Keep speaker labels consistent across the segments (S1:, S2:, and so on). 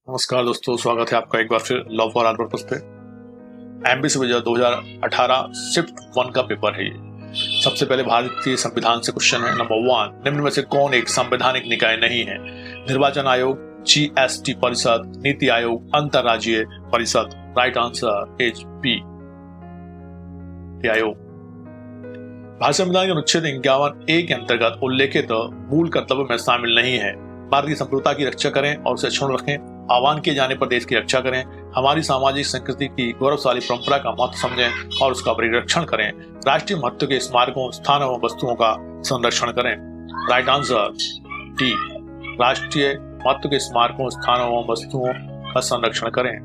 S1: नमस्कार दोस्तों, स्वागत है आपका एक बार फिर लव फॉर आल पर्पस पे। एमपीएससी 2018 शिफ्ट 1 का पेपर है ये। सबसे पहले भारतीय संविधान से क्वेश्चन है। नंबर 1, निम्न में से कौन एक संवैधानिक निकाय नहीं है? निर्वाचन आयोग, जीएसटी परिषद, नीति आयोग, अंतरराज्यीय परिषद। राइट आंसर इज बी, आयोग। भारतीय संविधान के अनुच्छेद 51A के अंतर्गत उल्लेखित मूल कर्तव्य में शामिल नहीं है। भारतीय संप्रभुता की रक्षा करें और उसे अक्षुण्ण रखें। आह्वान किए जाने पर देश की रक्षा करें। हमारी सामाजिक संस्कृति की गौरवशाली परंपरा का महत्व समझें और उसका परिरक्षण करें। राष्ट्रीय महत्व के स्मारकों, स्थानों और वस्तुओं का संरक्षण करें। राइट आंसर डी, राष्ट्रीय महत्व के स्मारकों, स्थानों और वस्तुओं का संरक्षण करें।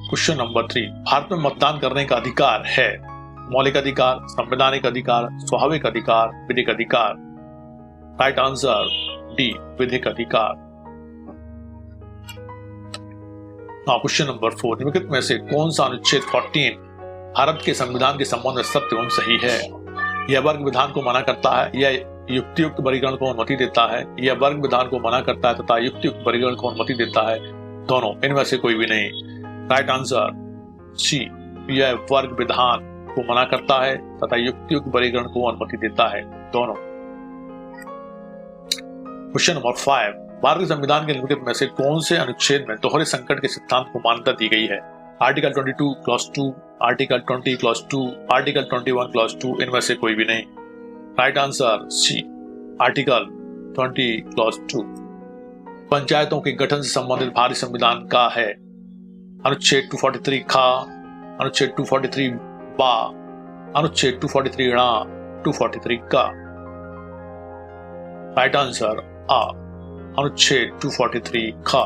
S1: क्वेश्चन नंबर 3, भारत में मतदान करने का अधिकार है? मौलिक अधिकार, संवैधानिक अधिकार, स्वाभाविक अधिकार, विधिक अधिकार। राइट आंसर डी, विधिक अधिकार। क्वेश्चन नंबर 4, निम्नलिखित में से कौन सा अनुच्छेद 14 भारत के संविधान के संबंध में सत्य एवं सही है? यह वर्ग विधान को मना करता है, यह युक्तियुक्त वर्गीकरण को अनुमति देता है, यह वर्ग विधान को मना करता है तथा युक्तियुक्त वर्गीकरण को अनुमति देता है, दोनों, इनमें से कोई भी नहीं। राइट आंसर सी, यह वर्ग विधान को मना करता है तथा युक्तियुक्त वर्गीकरण को अनुमति देता है, दोनों। क्वेश्चन नंबर 5, भारतीय संविधान के निम्नलिखित में से कौन से अनुच्छेद में दोहरे संकट के सिद्धांत को मान्यता दी गई है? Article 22 clause 2, article 20 clause 2, article 21 clause 2, इनमें से कोई भी नहीं। Right answer C, article 20 clause 2। पंचायतों के गठन से संबंधित भारतीय संविधान का है अनुच्छेद 243 खा, अनुच्छेद 243 बा, अनुच्छेद 243 णा, 243 का। राइट आंसर आ, अनुच्छेद 243 खा।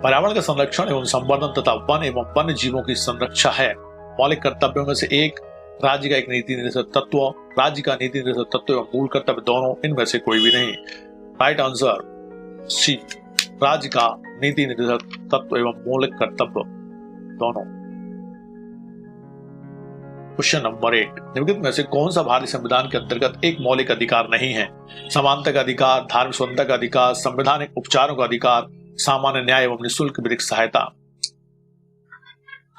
S1: पर्यावरण का संरक्षण एवं संवर्धन तथा वन एवं वन्य जीवों की संरक्षा है मौलिक कर्तव्यों में से एक। राज्य का एक नीति निर्देशक तत्व, राज्य का नीति निर्देशक तत्व एवं मूल कर्तव्य, दोनों, इनमें से कोई भी नहीं। राइट आंसर सी, राज्य का नीति निर्देशक तत्व एवं मौलिक कर्तव्य, दोनों। क्वेश्चन नंबर 8, निम्नलिखित में से कौन सा भारतीय संविधान के अंतर्गत एक मौलिक अधिकार नहीं है? समानता का अधिकार, धार्मिक स्वतंत्रता का अधिकार, संवैधानिक उपचारों का अधिकार, सामान्य न्याय एवं निःशुल्क विधिक सहायता।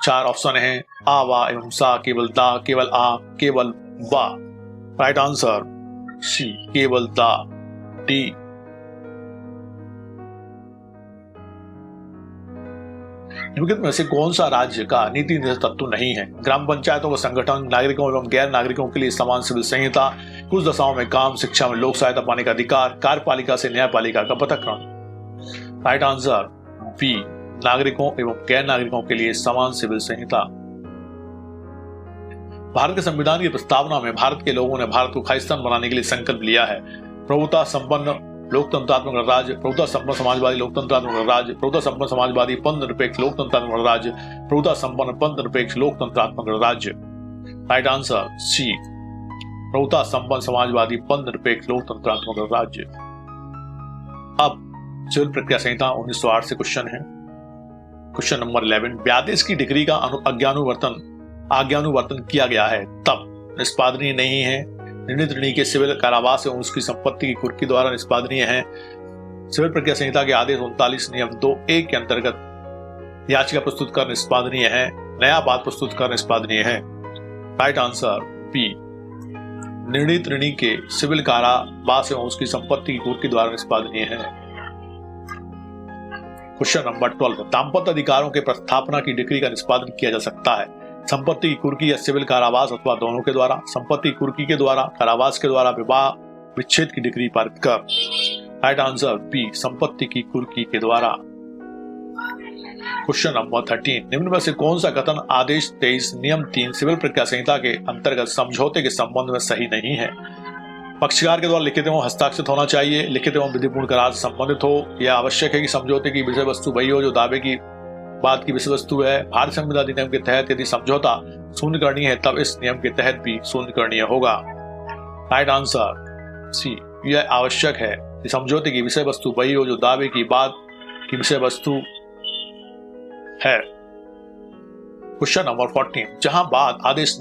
S1: 4 ऑप्शन है, आ, वा एवं सा, केवल दा, केवल आ, केवल वा। राइट आंसर सी, केवल दा, डी। निम्नलिखित में से कौन सा राज्य का नीति निर्देशक तत्व नहीं है? ग्राम पंचायतों का संगठन, नागरिकों एवं गैर नागरिकों के लिए समान सिविल संहिता, कुछ दशाओं में काम, शिक्षा में लोक सहायता पाने का अधिकार, कार्यपालिका से न्यायपालिका का पृथक्करण। राइट आंसर बी, नागरिकों एवं गैर नागरिकों के लिए समान सिविल संहिता। भारत के संविधान की प्रस्तावना में भारत के लोगों ने भारत को खालिस्तान बनाने के लिए संकल्प लिया है। प्रभुता संपन्न लोकतंत्रात्मक गणराज्य, प्रभुता संपन्न समाजवादी लोकतंत्रात्मक गणराज्य, प्रभुता संपन्न समाजवादी पंथ निरपेक्ष लोकतंत्रात्मक गणराज्य, प्रभुता संपन्न पंथ निरपेक्ष लोकतंत्रात्मक गणराज्य। राइट आंसर सी, प्रभुता संपन्न समाजवादी पंथ निरपेक्ष लोकतंत्रात्मक गणराज्य। अब सिविल प्रक्रिया संहिता 1908 से क्वेश्चन है। क्वेश्चन नंबर 11, व्यादेश की डिग्री का आज्ञानुवर्तन किया गया है तब निष्पादनीय नहीं है। निर्णीत ऋणी के सिविल कारावास एवं उसकी संपत्ति की कुर्की द्वारा निष्पादनीय है। सिविल प्रक्रिया संहिता के आदेश 39 नियम 2(1) के अंतर्गत याचिका प्रस्तुत कर निष्पादनीय है, नया वाद प्रस्तुत कर निष्पादनीय है। राइट आंसर बी, निर्णीत ऋणी के सिविल कारावास एवं उसकी संपत्ति की कुर्की द्वारा निष्पादनीय है। क्वेश्चन नंबर 12, दाम्पत्य अधिकारों के प्रस्थापना की डिग्री का निष्पादन किया जा सकता है संपत्ति की कुर्की या सिविल कारावास अथवा दोनों के द्वारा। संपत्ति कुर्की के द्वारा, कारावास के द्वारा विवाह विच्छेद की डिग्री पारित कर। राइट आंसर बी, संपत्ति की कुर्की के द्वारा। क्वेश्चन नंबर 13, निम्न में से कौन सा कथन आदेश 23 नियम 3 सिविल प्रक्रिया संहिता के अंतर्गत समझौते के संबंध में सही नहीं है? पक्षकार के द्वारा लिखित एवं हस्ताक्षरित होना चाहिए, लिखित एवं विधिपूर्ण करार से संबंधित हो, यह आवश्यक है कि समझौते की विषय वस्तु वही हो जो दावे की बात की विषय वस्तु है। भारतीय संविधान अधिनियम के तहत यदि समझौता शून्यकरणीय है तब इस नियम के तहत भी शून्यकरणीय होगा। राइट आंसर सी, यह आवश्यक है कि समझौते की विषय वस्तु वही हो जो दावे की बात की विषय वस्तु है। क्वेश्चन नंबर 14, जहां बात आदेश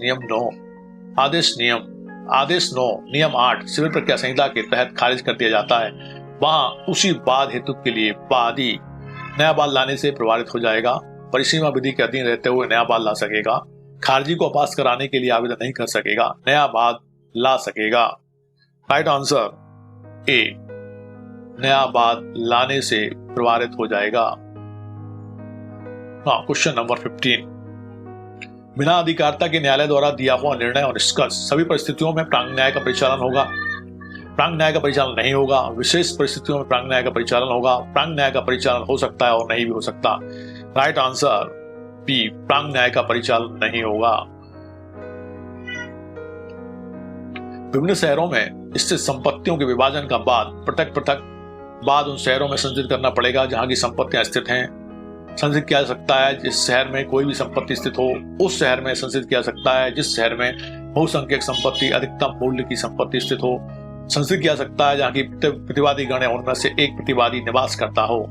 S1: 9 नियम 8 सिविल प्रक्रिया संहिता के तहत खारिज कर दिया जाता है, वहां उसी बाद हेतु के लिए वादी नया बाद लाने से प्रभावित हो जाएगा। परिसीमा विधि के अधीन रहते हुए नया बाद ला सकेगा। खारिजी को पास कराने के लिए आवेदन नहीं कर सकेगा, नया बाद ला सकेगा। राइट आंसर ए, नया बाद लाने से प्रभावित हो जाएगा। क्वेश्चन नंबर 15, बिना अधिकारिता के न्यायालय द्वारा दिया हुआ निर्णय और निष्कर्ष सभी परिस्थितियों में प्रांग न्याय का परिचालन होगा? प्रांग न्याय का परिचालन नहीं होगा। विशेष परिस्थितियों में प्रांग न्याय का परिचालन होगा। प्रांग न्याय का परिचालन हो सकता है और नहीं भी हो सकता। राइट आंसर बी, प्रांग न्याय का परिचालन नहीं होगा। विभिन्न शहरों में स्थित संपत्तियों के विभाजन का बाद पृथक बाद उन शहरों में संचित करना पड़ेगा जहां की संपत्तियां स्थित हैं। संचित किया जा सकता है जिस शहर में कोई भी संपत्ति स्थित हो, उस शहर में संचित किया जा सकता है जिस शहर में बहुसंख्यक संपत्ति अधिकतम मूल्य की संपत्ति स्थित हो। संचित किया जा सकता है जहां की प्रतिवादी गण है उनमें से एक प्रतिवादी निवास करता हो।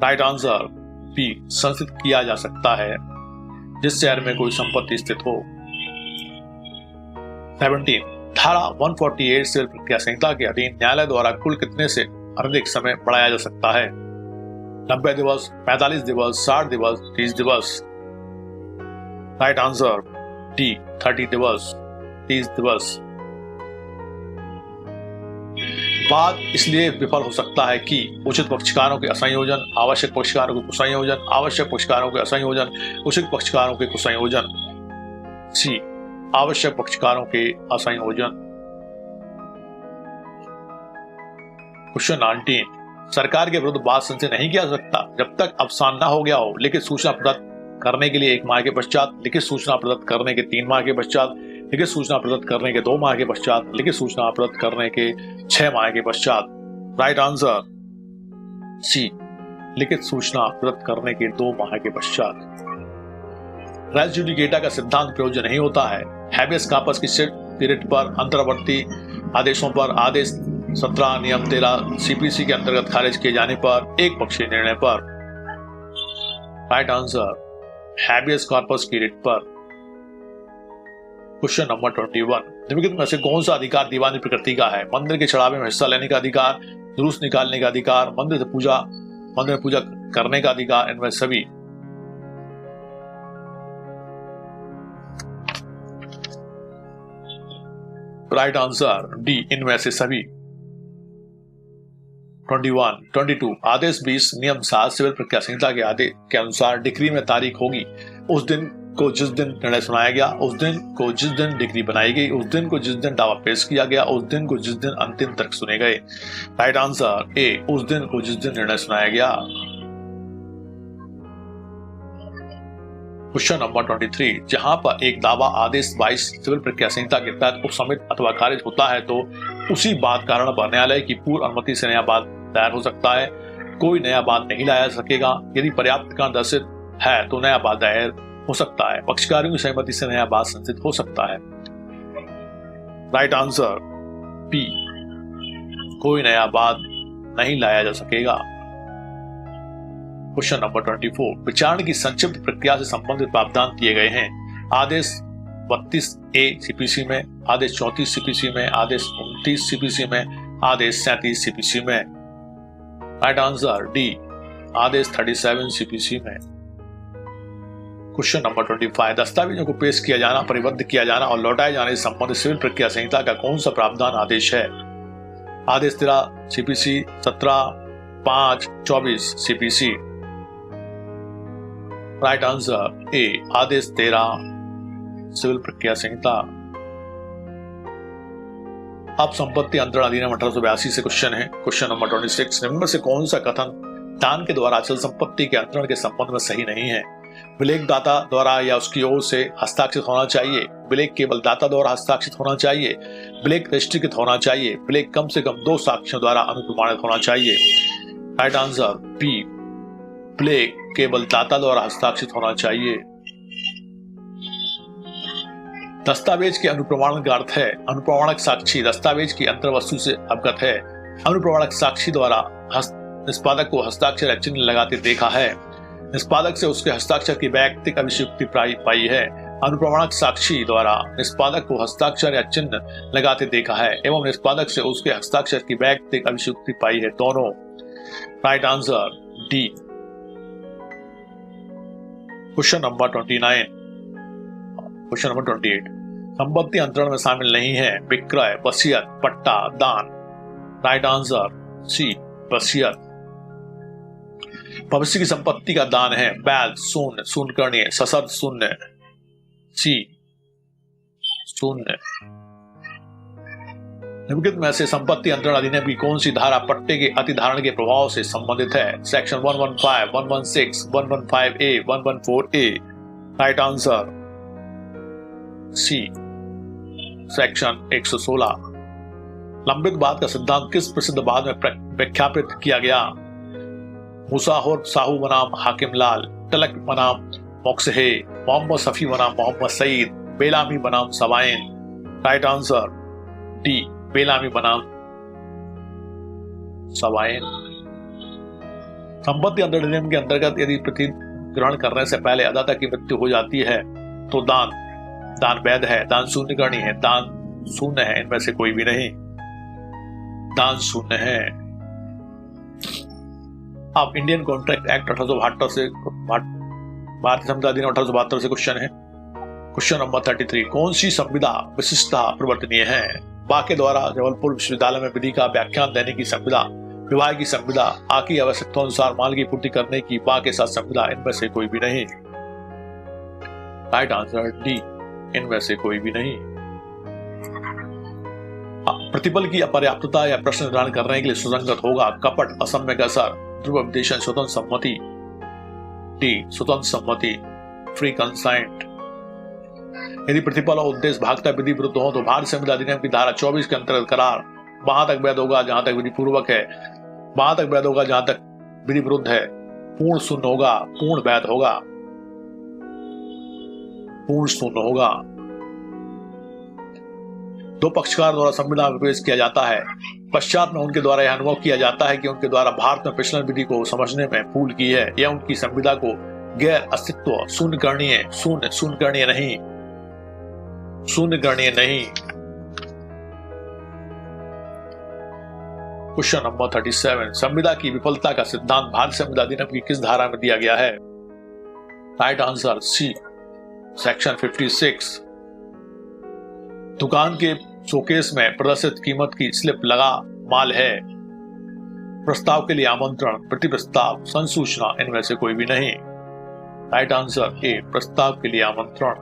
S1: राइट आंसर बी, संचित किया जा सकता है जिस शहर में कोई संपत्ति स्थित हो। 17, धारा 148 सिविल प्रक्रिया संहिता के अधीन न्यायालय द्वारा कुल कितने से अधिक समय बढ़ाया जा सकता है? 90 दिवस, 45 दिवस, 60 दिवस, 30 दिवस। राइट आंसर डी, 30 दिवस, 30 दिवस। वाद इसलिए विफल हो सकता है कि उचित पक्षकारों के असंयोजन, आवश्यक पक्षकारों के कुसंयोजन, आवश्यक पक्षकारों के असंयोजन, उचित पक्षकारों के कुसंयोजन। सी, आवश्यक पक्षकारों के असंयोजन। क्वेश्चन 19, सरकार के विरुद्ध वाद संचय नहीं किया जा सकता जब तक अवसान न हो गया हो। लिखित सूचना प्रदत्त करने के लिए 1 माह के पश्चात, लिखित सूचना प्रदत्त करने के 3 माह के पश्चात, लिखित सूचना प्रदत्त करने के 2 माह के पश्चात, लिखित सूचना प्रदत्त करने के 6 माह के पश्चात। राइट आंसर सी, लिखित सूचना प्रदत्त करने के 2 माह के पश्चात। रेस जुडिकेटा का सिद्धांत प्रयोज्य नहीं होता है हैबियस कॉर्पस की सिट पीरियड पर, अंतर्वर्ती आदेशों पर, आदेश 17 नियम 13 सीपीसी के अंतर्गत खारिज किए जाने पर, एक पक्षीय निर्णय पर। राइट आंसर हैबियस कॉर्पस की रिट पर। क्वेश्चन नंबर 21, निम्नलिखित में से कौन सा अधिकार दीवानी प्रकृति का है? मंदिर के चढ़ावे में हिस्सा लेने का अधिकार, जुलूस निकालने का अधिकार, मंदिर में पूजा करने का अधिकार, इनमें सभी। राइट आंसर डी, इनमें से सभी। 22 आदेश 20 नियम 7 सिविल प्रक्रिया संहिता के आदेश के अनुसार डिक्री में तारीख होगी उस दिन को जिस दिन निर्णय सुनाया गया, उस दिन को जिस दिन डिक्री बनाई गई, उस दिन को जिस दिन दावा पेश किया गया, उस दिन को जिस दिन अंतिम तर्क सुने गए। राइट आंसर ए, उस दिन को जिस दिन निर्णय सुनाया गया। क्वेश्चन नंबर 23, जहां पर एक दावा आदेश 22 सिविल प्रक्रिया संहिता के तहत उपसमित अथवा खारिज होता है तो उसी बात कारण पर न्यायालय की पूर्व अनुमति से नया बाद दायर हो सकता है। कोई नया बाद नहीं लाया जा सकेगा। यदि पर्याप्त कारण दर्शित है तो नया बाद दायर हो सकता है। पक्षकारों की सहमति से नया बाद संचित हो सकता है। राइट आंसर बी, कोई नया बाद नहीं लाया जा सकेगा। क्वेश्चन नंबर 24, विचारण की संक्षिप्त प्रक्रिया से संबंधित प्रावधान दिए गए हैं। आदेश 32A सीपीसी में, आदेश 34 सीपीसी में, आदेश 29 सीपीसी में, आदेश 37 सीपीसी में। राइट आंसर डी, आदेश 37 सीपीसी में। क्वेश्चन नंबर 25, दस्तावेजों को पेश किया जाना, परिबद्ध किया जाना और लौटाए जाने से संबंधित सिविल प्रक्रिया संहिता का कौन सा प्रावधान आदेश है? आदेश 13 CPC, 17/5/24 CPC. Right answer A, आदेश 13 सिविल प्रक्रिया संहिता। अब संपत्ति अंतरण अधिनियम 1882 से क्वेश्चन है। क्वेश्चन नंबर 26, निम्न में से कौन सा कथन दान के द्वारा अचल संपत्ति के अंतरण के संबंध में सही नहीं है? विलेख दाता द्वारा या उसकी ओर से हस्ताक्षरित होना चाहिए, विलेख केवल दाता द्वारा हस्ताक्षरित होना चाहिए, विलेख रजिस्ट्रीकृत होना चाहिए, विलेख कम से कम 2 साक्ष्यों द्वारा अनुप्रमाणित होना चाहिए। राइट आंसर बी, विलेख केवल दाता द्वारा हस्ताक्षरित होना चाहिए। दस्तावेज के अनुप्रमाणन का अर्थ है अनुप्रमाणक साक्षी दस्तावेज की अंतर्वस्तु से अवगत है। अनुप्रमाणक साक्षी द्वारा निष्पादक को हस्ताक्षर या चिन्ह लगाते देखा है। निष्पादक से उसके हस्ताक्षर की वैयक्तिक अभिषिक्ति पाई है। अनुप्रमाणक साक्षी द्वारा निष्पादक को हस्ताक्षर या चिन्ह लगाते देखा है एवं निष्पादक से उसके हस्ताक्षर की वैयक्तिक अभिव्यक्ति पाई है। दोनों। Right answer D. Question number 29। Question number 28। संपत्ति अंतरण में शामिल नहीं है विक्रय, वसीयत, पट्टा, दान। राइट आंसर सी वसीयत। भविष्य की संपत्ति का दान है बैल, शून्य, शून्यकर्णीय, सशर्त शून्य, सी शून्य। निम्नलिखित में से संपत्ति अंतरण अधिनियम की कौन सी धारा पट्टे के अतिधारण के प्रभाव से संबंधित है? Section 115, 116, 115A, 114A। Right answer C section 116। लंबित बाद का सिद्धांत किस प्रसिद्ध बाद में व्याख्यापित किया गया? मुसाहिर साहू बनाम हाकिम लाल, तलक बनाम मोक्सहे, मोहम्मद शफी बनाम मोहम्मद सईद, बेलामी बनाम savin. Right answer D Bellamy बनाम सवाइन। संपत्ति अधिनियम के अंतर्गत यदि प्रतिग्रहण करने से पहले अदाता की मृत्यु हो जाती है तो दान वैध है, दान शून्यकर्णी है, दान शून्य है, इनमें से कोई भी नहीं, दान शून्य है। अब इंडियन कॉन्ट्रैक्ट एक्ट 1872 से भारतीय संविदा अधिनियम 1872 से क्वेश्चन है। Question number 33। कौन सी संविदा विशिष्टता परिवर्तनीय है? बाके द्वारा जबलपुर विश्वविद्यालय में विधि का व्याख्यान देने की संविदा, विवाह की संविदा, आकी आवश्यकता अनुसार माल की पूर्ति करने की बा के साथ संविदा, इनमें से कोई भी नहीं। राइट आंसर डी इनमें से कोई भी नहीं। प्रतिबल की अपर्याप्तता या प्रश्न निर्धारण करने के लिए सुसंगत होगा कपट, असम्यक असर, ध्रुव विदेशन, स्वतंत्र सम्मति, डी स्वतंत्र सम्मति, फ्री कंसाइंट। यदि प्रतिफल और उद्देश्य भागता विधि विरुद्ध हो तो भारतीय संविदा अधिनियम की धारा 24 के अंतर्गत करार वहां तक वैध होगा जहां तक विधि पूर्वक है, वहां तक वैध होगा जहां तक विधि विरुद्ध है, पूर्ण शून्य होगा, पूर्ण वैध होगा, पूर्ण शून्य होगा। दो पक्षकार द्वारा संविदा में प्रवेश किया जाता है, पश्चात में उनके द्वारा यह अनुभव किया जाता है कि उनके द्वारा भारत में प्रचलन विधि को समझने में भूल की है या उनकी संविदा को गैर अस्तित्व, शून्यकर्णीय, शून्य, शून्यकर्णीय नहीं, शून्यकर्णीय नहीं। Question number 37। संविदा की विफलता का सिद्धांत भारतीय संविदा अधिनियम की किस धारा में दिया गया है? Right answer C section 56। दुकान के शोकेस में प्रदर्शित कीमत की स्लिप लगा माल है, प्रस्ताव के लिए आमंत्रण, प्रति प्रस्ताव, संसूचना, इनमें से कोई भी नहीं। राइट आंसर ए प्रस्ताव के लिए आमंत्रण।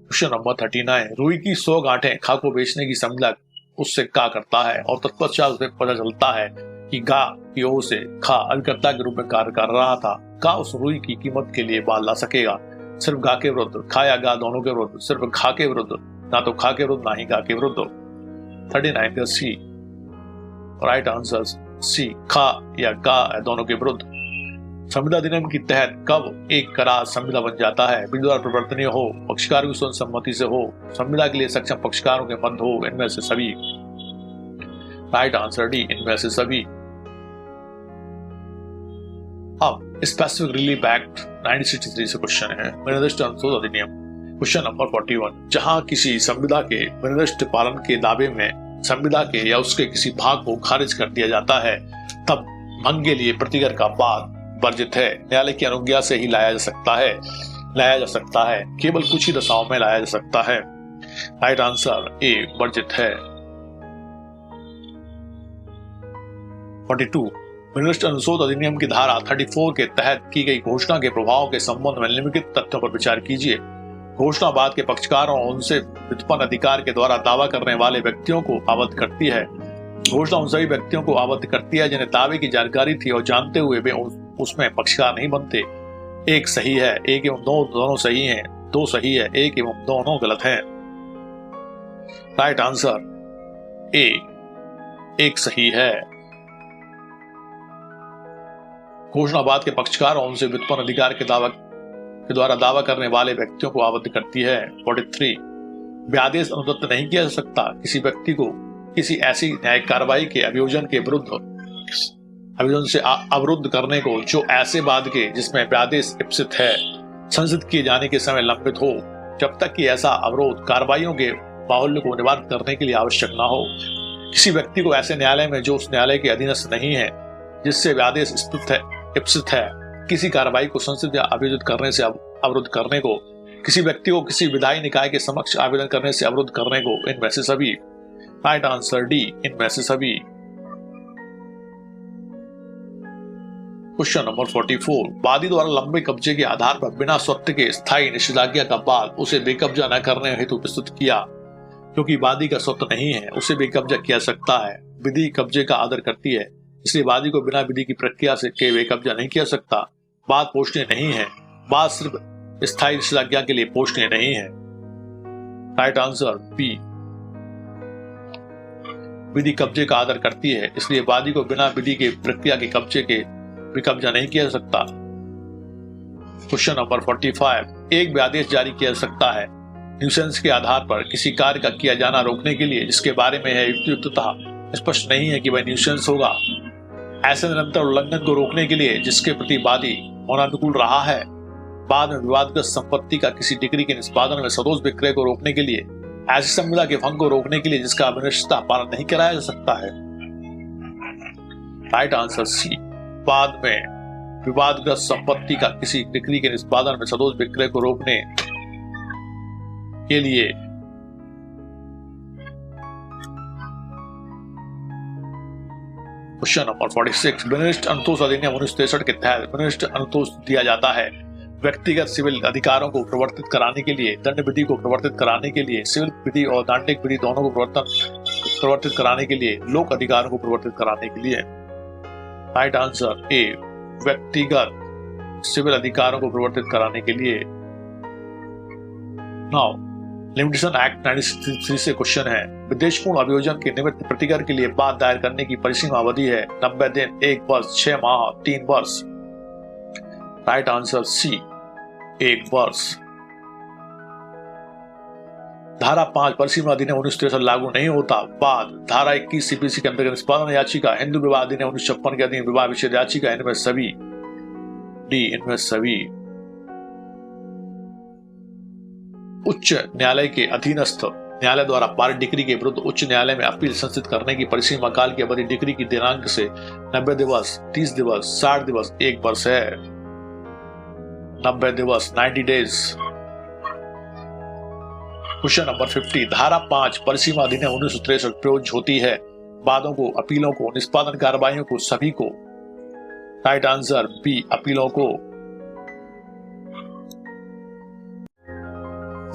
S1: Question number 39। रुई की 100 गांठें खा को बेचने की संविदा उससे का करता है और तत्पश्चात उसे पता चलता है कि गा की ओर से खा अभिकर्ता के रूप में कार्य कर रहा था। का उस रुई की कीमत के लिए बाल ला सकेगा? सिर्फ गा के विरुद्ध, खा या गा दोनों के विरुद्ध, सिर्फ खा के विरुद्ध, ना तो खा के विरुद्ध ना ही गा के विरुद्ध। 39 का सी राइट आंसर सी खा या गा दोनों के विरुद्ध। संविदा अधिनियम के तहत कब एक करार संविदा बन जाता है? विधि द्वारा परिवर्तनीय हो, पक्षकार की स्वतंत्र सम्मति से हो, संविदा के लिए सक्षम पक्षकारों के मध्य हो, इनमें से सभी। राइट आंसर डी इनमें से सभी। अब स्पेसिफिक रिलीफ एक्ट 1963 से क्वेश्चन है, निर्दिष्ट अनुच्छेद अधिनियम। Question number 41। जहां किसी संविदा के निर्दिष्ट पालन के दावे में संविदा के या उसके किसी भाग को खारिज कर दिया जाता है तब भंग के लिए प्रतिकर का वाद वर्जित है, न्यायालय की अनुज्ञा से ही लाया जा सकता है, केवल कुछ ही दशाओं में लाया जा सकता है। राइट आंसर ए वर्जित है। 42। निर्दिष्ट अनुच्छेद अधिनियम की धारा 34 के तहत की गई घोषणा के प्रभाव के संबंध में निम्नलिखित तथ्यों पर विचार कीजिए। घोषणा बाद के पक्षकारों और उनसे व्युत्पन्न अधिकार के द्वारा दावा करने वाले व्यक्तियों को अवगत करती है। घोषणा उन सभी व्यक्तियों को अवगत करती है जिन्हें दावे की जानकारी थी और जानते हुए वे उसमें पक्षकार नहीं बनते। एक सही है, एक एवं दो दोनों सही हैं, दो सही है, एक एवं दोनों गलत हैं। राइट आंसर ए एक सही है। घोषणा बाद के पक्षकार और उनसे व्युत्पन्न अधिकार के द्वारा दावा करने वाले व्यक्तियों को अवगत करती है। 43। व्यादेश अनुदत्त नहीं किया जा सकता किसी व्यक्ति को किसी ऐसी न्यायिक कार्रवाई के अभियोजन के विरुद्ध आवेदन से अवरुद्ध करने को जो ऐसे वाद के जिसमें व्यादेश इप्सित है संसिद्ध किए जाने के समय लंबित हो, जब तक कि ऐसा अवरोध कार्रवाइयों के बाहुल्य को निवारित करने के लिए आवश्यक न हो, किसी व्यक्ति को ऐसे न्यायालय में जो उस न्यायालय के अधीनस्थ नहीं है जिससे व्यादेश इप्सित है किसी कार्रवाई को संसिद्ध या आयोजित करने से अवरुद्ध करने को, किसी व्यक्ति को किसी विधायी निकाय के समक्ष आवेदन करने से अवरुद्ध करने को, इनमें से सभी। राइट आंसर डी, इनमें से सभी। क्वेश्चन नंबर 44, वादी द्वारा लंबे कब्जे के आधार पर बिना स्वत्व के स्थायी निषेधाज्ञा का बाद उसे बेकब्जा न करने हेतु प्रस्तुत किया, क्योंकि वादी का स्वत्व नहीं है उसे बेकब्जा किया सकता है। विधि कब्जे का आदर करती है, इसलिए वादी को बिना विधि की प्रक्रिया से के बेकब्जा नहीं किया सकता। बात पोषणीय नहीं है, बात सिर्फ स्थायी निषेधाज्ञा के लिए पोषणीय नहीं है। राइट आंसर बी, विधि कब्जे का आदर करती है, इसलिए वादी को बिना विधि के प्रक्रिया के कब्जे के बेकब्जा नहीं किया जा सकता। क्वेश्चन नंबर 45, एक व्यादेश जारी किया जा सकता है न्यूसेंस के आधार पर किसी कार्य का किया जाना रोकने के लिए जिसके बारे में है युक्तियुक्तता स्पष्ट नहीं है कि वह न्यूसेंस होगा। ऐसे निरंतर उल्लंघन को रोकने के लिए जिसके प्रति वादी होना अनुकूल रहा है। बाद में विवादग्रस्त संपत्ति का किसी डिग्री के निष्पादन में सदोष विक्रय को रोकने के लिए, ऐसी संविदा के भंग को रोकने के लिए जिसका अनिश्चितता पालन नहीं कराया जा सकता है। राइट आंसर सी, बाद में विवादग्रस्त संपत्ति का किसी डिग्री के निष्पादन में सदोष विक्रय को रोकने के लिए। क्वेश्चन नंबर 46, विनिष्ट अनुतोष अधिनियम 1963 के तहत विनिष्ट अनुतोष दिया जाता है व्यक्तिगत सिविल अधिकारों को प्रवर्तित कराने के लिए, दंड विधि को प्रवर्तित कराने के लिए, सिविल विधि और दंडिक विधि दोनों को प्रवर्तित कराने के लिए, लोक अधिकारों को प्रवर्तित कराने के लिए। राइट आंसर ए, व्यक्तिगत सिविल अधिकारों को प्रवर्तित कराने के लिए। नाउ लिमिटेशन एक्ट 1963 से क्वेश्चन है, विदेशपूर्ण अभियोजन के निमित्त प्रतिकर के लिए बात दायर करने की परिसीमा अवधि है 90 दिन, 1 वर्ष, 6 माह, 3 वर्ष। राइट आंसर सी, 1 वर्ष। धारा 5 परिसीमा अधिनियम 1963 लागू नहीं होता। बाद धारा 21 सीपीसी के अंतर्गत निष्पादन याचिका, हिंदू विवाह अधिनियम 1956 के अधीन विवाह विच्छेद याचिका, इनमें सभी। डी, इनमें सभी। उच्च न्यायालय के अधीनस्थ न्यायालय द्वारा पारित डिग्री के विरुद्ध उच्च न्यायालय में अपील संस्थित करने की परिसीमा काल की अवधि डिग्री की दिनांक से 90 दिवस, 30 दिवस, 60 दिवस, 1 वर्ष है। 90 दिवस, 90 डेज। क्वेश्चन नंबर 50, धारा 5 परिसीमा अधिनियम 1963 प्रयोज्य होती है वादों को, अपीलों को, निष्पादन कार्रवाइयों को, सभी को। राइट आंसर बी, अपीलों को।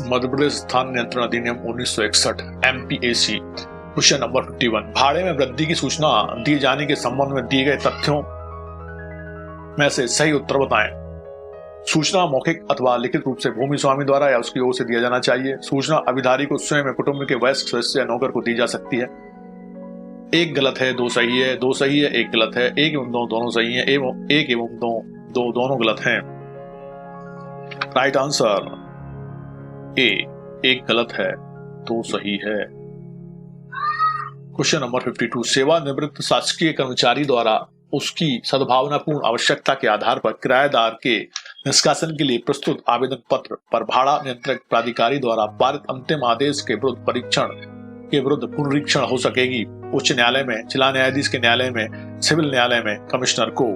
S1: मध्य प्रदेश स्थान नियंत्रण अधिनियम 1961 MPAC। क्वेश्चन नंबर 51, भाड़े में वृद्धि की सूचना दिए जाने के संबंध में दिए गए तथ्यों में से सही उत्तर बताएं। सूचना मौखिक अथवा लिखित रूप से भूमि स्वामी द्वारा या उसकी ओर से दिया जाना चाहिए। सूचना अभिधारी को स्वयं कुटुंब के वयस्क सदस्य या नौकर को दी जा सकती है। 1 गलत है, 2 सही है, 2 सही है, 1 गलत है, 1 एवं 2 दोनों सही है, 1 एवं 2 दोनों गलत हैं। राइट आंसर ए, 1 गलत है, 2 सही है। क्वेश्चन नंबर 52, सेवानिवृत्त शासकीय कर्मचारी द्वारा उसकी सद्भावनापूर्ण आवश्यकता के आधार पर किराएदार के निष्कासन के लिए प्रस्तुत आवेदन पत्र पर भाड़ा नियंत्रक प्राधिकारी द्वारा पारित अंतिम आदेश के विरुद्ध परीक्षण के विरुद्ध पुनरीक्षण हो सकेगी। उच्च न्यायालय में, जिला न्यायाधीश के न्यायालय में, सिविल न्यायालय में, कमिश्नर को।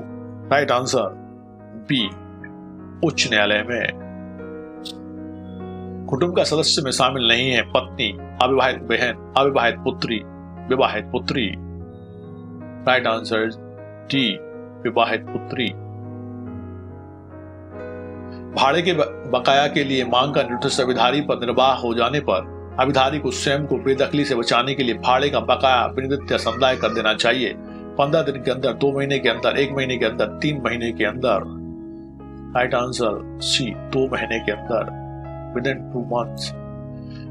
S1: राइट आंसर बी, उच्च न्यायालय में। कुटुंब का सदस्य में शामिल नहीं है पत्नी, अविवाहित बहन, अविवाहित पुत्री, विवाहित पुत्री। राइट आंसर डी, विवाहित पुत्री। भाड़े के बकाया के लिए मांग का निर्देश अभिधारी पर निर्वाह हो जाने पर अभिधारी को स्वयं को बेदखली से बचाने के लिए भाड़े का बकाया विनिर्दित या संदाय कर देना चाहिए 15 दिन के अंदर, 2 महीने के अंदर, 1 महीने के अंदर, 3 महीने के अंदर। राइट आंसर सी, 2 महीने के अंदर, विदिन 2 months।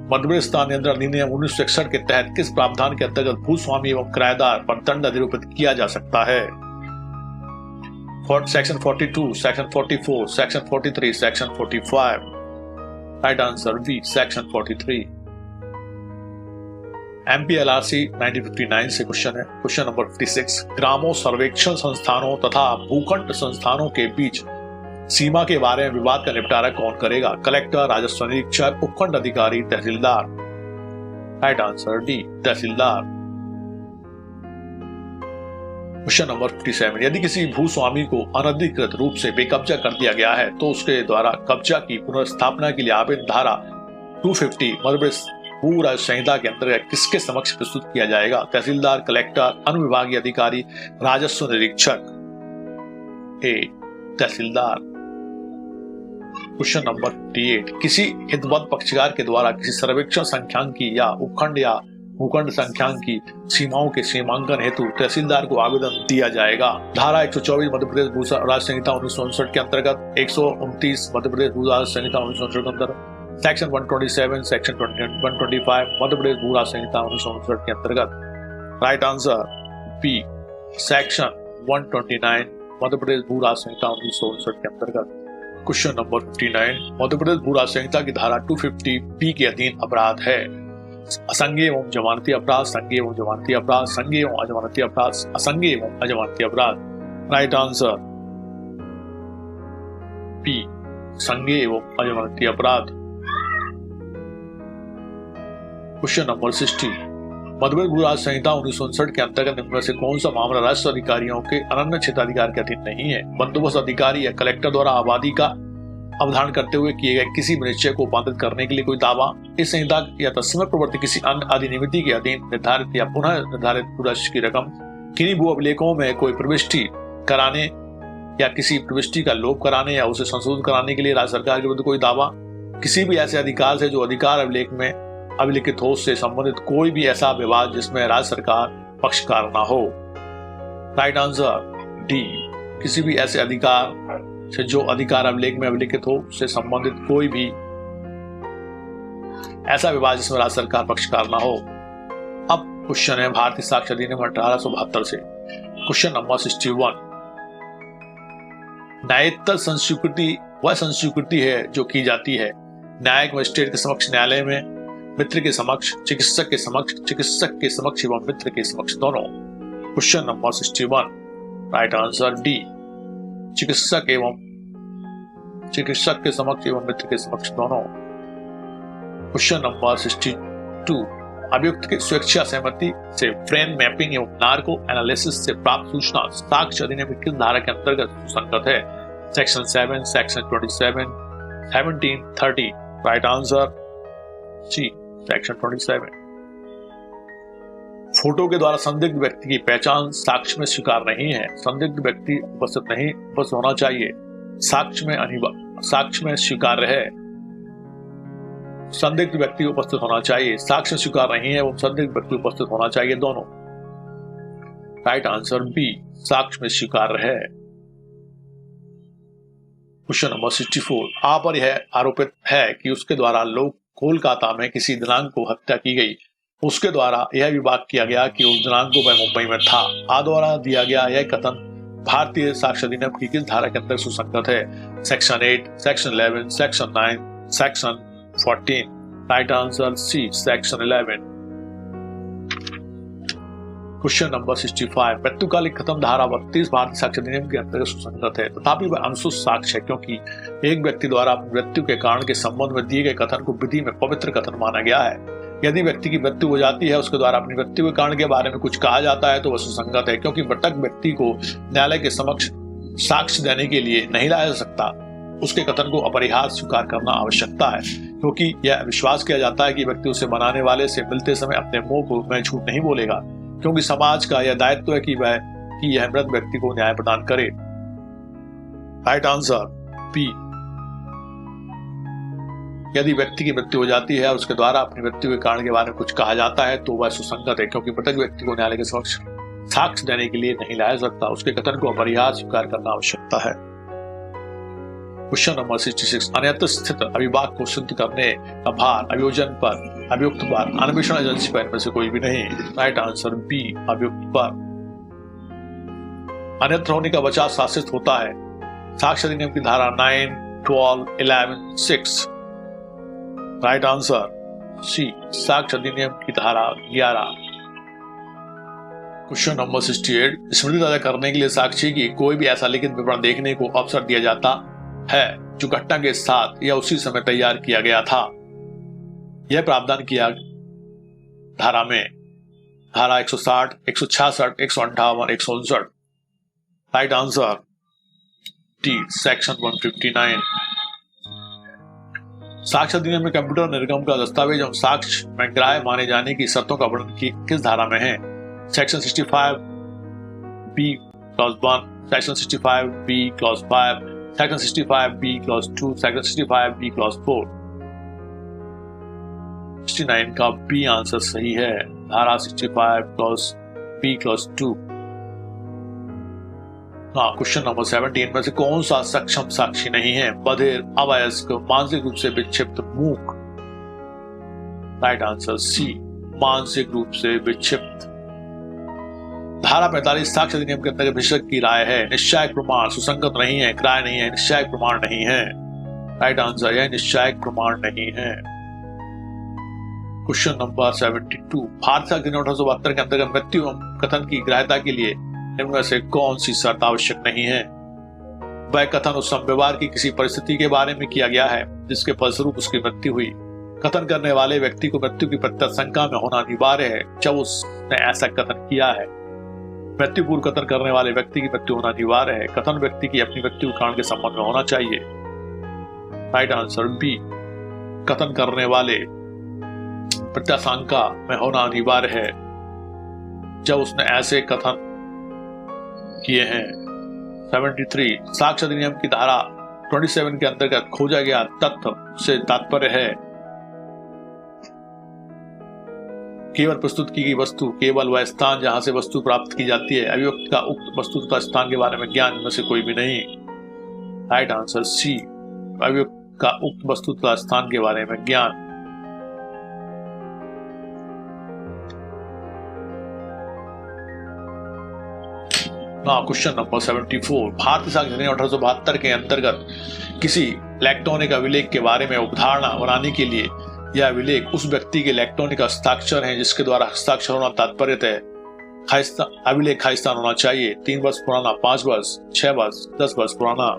S1: मध्य प्रदेश स्थान नियंत्रण अधिनियम 1961 के तहत किस प्रावधान के अंतर्गत भूस्वामी एवं किराएदार पर दंड अधिरोपित किया जा सकता है? Section 42, section 44, section 43, section 45। Right answer B, section 43। MPLRC 1959 से क्वेश्चन है। क्वेश्चन नंबर 56, ग्रामों सर्वेक्षण संस्थानों तथा भूखंड संस्थानों के बीच सीमा के बारे में विवाद का निपटारा कौन करेगा? कलेक्टर, राजस्व निरीक्षक, उपखंड अधिकारी, तहसीलदार। राइट आंसर डी, तहसीलदार। क्वेश्चन नंबर 57, यदि किसी भूस्वामी को अनधिकृत रूप से बेकब्जा कर दिया गया है तो उसके द्वारा कब्जा की पुनर्स्थापना के लिए आवेदन धारा 250 मध्य प्रदेश भू राजस्व संहिता के अंतर्गत किसके समक्ष प्रस्तुत किया जाएगा? तहसीलदार, कलेक्टर, अनुविभागीय अधिकारी, राजस्व निरीक्षक। ए, तहसीलदार। क्वेश्चन नंबर 58, किसी हितबद्ध पक्षकार के द्वारा किसी सर्वेक्षण संख्यांकी या उपखंड या भूखंड संख्यांकी सीमाओं के सीमांकन हेतु तहसीलदार को आवेदन दिया जाएगा। धारा 124 मध्य प्रदेश भू राजस्व संहिता 1959 के अंतर्गत, 129 मध्य प्रदेश भू राजस्व संहिता 1959 के अंतर्गत, सेक्शन 127, सेक्शन 125 मध्य प्रदेश भू राजस्व संहिता 1959 के अंतर्गत। Right answer B, section 129 Madhya Pradesh भू राजस्व संहिता 1959 के अंतर्गत। क्वेश्चन नंबर 59, मध्य प्रदेश भू राजस्व संहिता की धारा 250 बी के अधीन अपराध है। असंज्ञेय एवं जमानती अपराध, संज्ञेय एवं जमानती अपराध, संज्ञेय एवं अजमानती अपराध, असंज्ञेय एवं अजमानती अपराध। राइट आंसर बी, संज्ञेय एवं अजमानती अपराध। क्वेश्चन नंबर 60, मध्य प्रदेश भू राजस्व संहिता 1959 के अंतर्गत निम्न में से कौन सा मामला राजस्व अधिकारियों के अनन्य क्षेत्राधिकार के अधीन नहीं है? बंदोबस्त अधिकारी या कलेक्टर द्वारा आबादी का अवधारण करते हुए किए गए किसी भी निश्चय को बाधित करने के लिए कोई दावा इस संहिता या तत्समय प्रवर्ती किसी अन्य अधिनियमिति के अधीन निर्धारित या पुनः निर्धारित राशि की रकम किन्हीं भू अभिलेखों में कोई प्रविष्टि कराने या किसी प्रविष्टि का लोप कराने या उसे संशोधन कराने के लिए राज्य सरकार के विरुद्ध कोई दावा किसी भी ऐसे अधिकार से जो अधिकार अभिलेख में अभिलिखित हो से संबंधित कोई भी ऐसा विवाद जिसमें राज्य सरकार पक्षकार न हो। राइट आंसर डी, किसी भी ऐसे अधिकार से जो अधिकार अभिलेख में अभिलिखित हो से संबंधित कोई भी ऐसा विवाद जिसमें राज्य सरकार पक्षकार न हो। अब क्वेश्चन है भारतीय साक्ष्य अधिनियम 1872 से। क्वेश्चन नंबर 61, न्यायोत्तर संस्वीकृति वह संस्वीकृति है जो की जाती है न्यायिक मजिस्ट्रेट के समक्ष, न्यायालय में, मित्र के समक्ष, चिकित्सक के समक्ष, चिकित्सक के समक्ष एवं मित्र के समक्ष दोनों। Question number 61, right answer D, चिकित्सक के समक्ष एवं मित्र के समक्ष दोनों। क्वेश्चन नंबर 62, अभियुक्त की स्वेच्छा सहमति से ब्रेन मैपिंग एवं नार्को एनालिसिस से प्राप्त सूचना साक्ष्य अधिनियम किस धारा के अंतर्गत सुसंगत है? Section 7, section 27, 17, 30। Right answer C, section 27। Photo के द्वारा संदिग्ध व्यक्ति की पहचान साक्ष्य में स्वीकार नहीं है। संदिग्ध व्यक्ति उपस्थित होना चाहिए, साक्ष्य में स्वीकार्य है। संदिग्ध व्यक्ति उपस्थित होना चाहिए, साक्ष्य स्वीकार नहीं है, वो संदिग्ध व्यक्ति उपस्थित होना चाहिए, दोनों। राइट आंसर बी, साक्ष्य में स्वीकार्य है। क्वेश्चन नंबर 64, आ पर यह आरोपित है कि उसके द्वारा लोग कोलकाता में किसी दिनांक को हत्या की गई, उसके द्वारा यह भी वाक्य किया गया कि उस दिनांक को वह मुंबई में था। आ द्वारा दिया गया यह कथन भारतीय साक्ष्य अधिनियम की किस धारा के अंतर्गत सुसंगत है? Section 8, section 11, section 9, section 14। Right answer C, section 11। Question number 65, मृत्युकालिक खत्म धारा 32 भारतीय साक्ष्य अधिनियम के अंतर्गत सुसंगत है, तथापि वह अनुसूच साक्ष्य है क्योंकि एक व्यक्ति द्वारा मृत्यु के कारण के संबंध में दिए गए कथन को विधि में पवित्र कथन माना गया है। यदि व्यक्ति की मृत्यु हो जाती है, उसके द्वारा अपनी मृत्यु के कारण के बारे में कुछ कहा जाता है तो वह सुसंगत है, क्योंकि मृतक व्यक्ति को न्यायालय के समक्ष साक्ष्य देने के लिए नहीं लाया जा सकता। उसके कथन को अपरिहार्य स्वीकार करना आवश्यकता है, क्योंकि यह विश्वास किया जाता है कि व्यक्ति उसे बनाने वाले से मिलते समय अपने मुंह को में झूठ नहीं बोलेगा, क्योंकि समाज का यह दायित्व है कि यह मृत व्यक्ति को न्याय प्रदान करे। राइट आंसर बी, यदि व्यक्ति की मृत्यु हो जाती है और उसके द्वारा अपनी मृत्यु के कारण के बारे में कुछ कहा जाता है तो वह सुसंगत है, क्योंकि मृतक व्यक्ति को न्यायालय के समक्ष साक्ष्य देने के लिए नहीं लाया सकता, उसके कथन को अपरिहार्य स्वीकार करना आवश्यकता है। क्वेश्चन नंबर 66, अन्यत्र स्थित अभिभाग को सिद्ध करने का भार अभियोजन पर, अभियुक्त पर, अन्वेषण एजेंसी पर में से कोई भी नहीं। राइट आंसर बी, अभियुक्त पर। अन्यत्र होने का बचाव शासित होता है, साक्ष्य अधिनियम की धारा 9, 12, 11, 6। राइट आंसर सी साक्ष्य अधिनियम की धारा 11। क्वेश्चन नंबर 68, स्मृति ताजा करने के लिए साक्षी की कोई भी ऐसा लिखित विवरण देखने को अवसर दिया जाता है जो घटना के साथ या उसी समय तैयार किया गया था। यह प्रावधान किया धारा में धारा 160, 166, 158, 159। Right answer T section 159। साक्ष्य अधिनियम में कंप्यूटर निर्गम का दस्तावेज एवं साक्ष्य में ग्राह्य माने जाने की शर्तों का वर्णन किस धारा में है? Section 65 B clause 1, section 65 B clause 5, section 65 B clause 2, section 65 B clause 4। 69 का बी आंसर सही है। धारा 65 clause B clause 2। Question number 17 में से कौन सा सक्षम साक्षी नहीं है? बधिर, अवयस्क, मानसिक रूप से विक्षिप्त, मूक। राइट आंसर सी मानसिक रूप से विक्षिप्त। धारा 45 साक्ष्य अधिनियम के अंतर्गत विशेषज्ञ की राय है। निश्चायक प्रमाण सुसंगत नहीं है, राय नहीं है, निश्चायक प्रमाण नहीं है। राइट आंसर यह निश्चायक प्रमाण नहीं है। क्वेश्चन नंबर 72, भारतीय अधिनियम 1872 के अंतर्गत मृत्यु एवं कथन की ग्राह्यता के लिए इनमें से कौन सी शर्त आवश्यक नहीं है? वह कथन उस व्यवहार की किसी परिस्थिति के बारे में किया गया है जिसके फलस्वरूप उसकी मृत्यु हुई। कथन करने वाले व्यक्ति को मृत्यु की प्रत्याशंका में होना अनिवार्य है जब उसने ऐसा कथन किया है। मृत्यु पूर्व कथन करने वाले व्यक्ति की मृत्यु होना अनिवार्य है। कथन व्यक्ति की अपनी मृत्यु कारण के संबंध में होना चाहिए। राइट आंसर बी कथन करने वाले प्रत्याशंका में होना अनिवार्य है जब उसने ऐसे कथन किए हैं। 73 साक्ष्य अधिनियम की धारा 27 के अंतर्गत खोजा गया तथ्य से तात्पर्य है केवल प्रस्तुत की गई वस्तु, केवल वह स्थान जहां से वस्तु प्राप्त की जाती है। अभिव्यक्ति का उक्त वस्तु तथा स्थान के बारे में ज्ञान में से कोई भी नहीं। राइट आंसर सी अभिव्यक्ति का उक्त वस्तु तथा स्थान के बारे में ज्ञान। क्वेश्चन नंबर 74, भारतीय साक्ष्य अधिनियम 1872 के अंतर्गत किसी इलेक्ट्रॉनिक अभिलेख के बारे में अवधारणा बनाने के लिए यह अभिलेख उस व्यक्ति के इलेक्ट्रॉनिक हस्ताक्षर हैं जिसके द्वारा हस्ताक्षर होना तात्पर्य है। अभिलेख खालिस्तान होना चाहिए। 3 वर्ष पुराना, 5 वर्ष, 6 वर्ष, 10 वर्ष पुराना।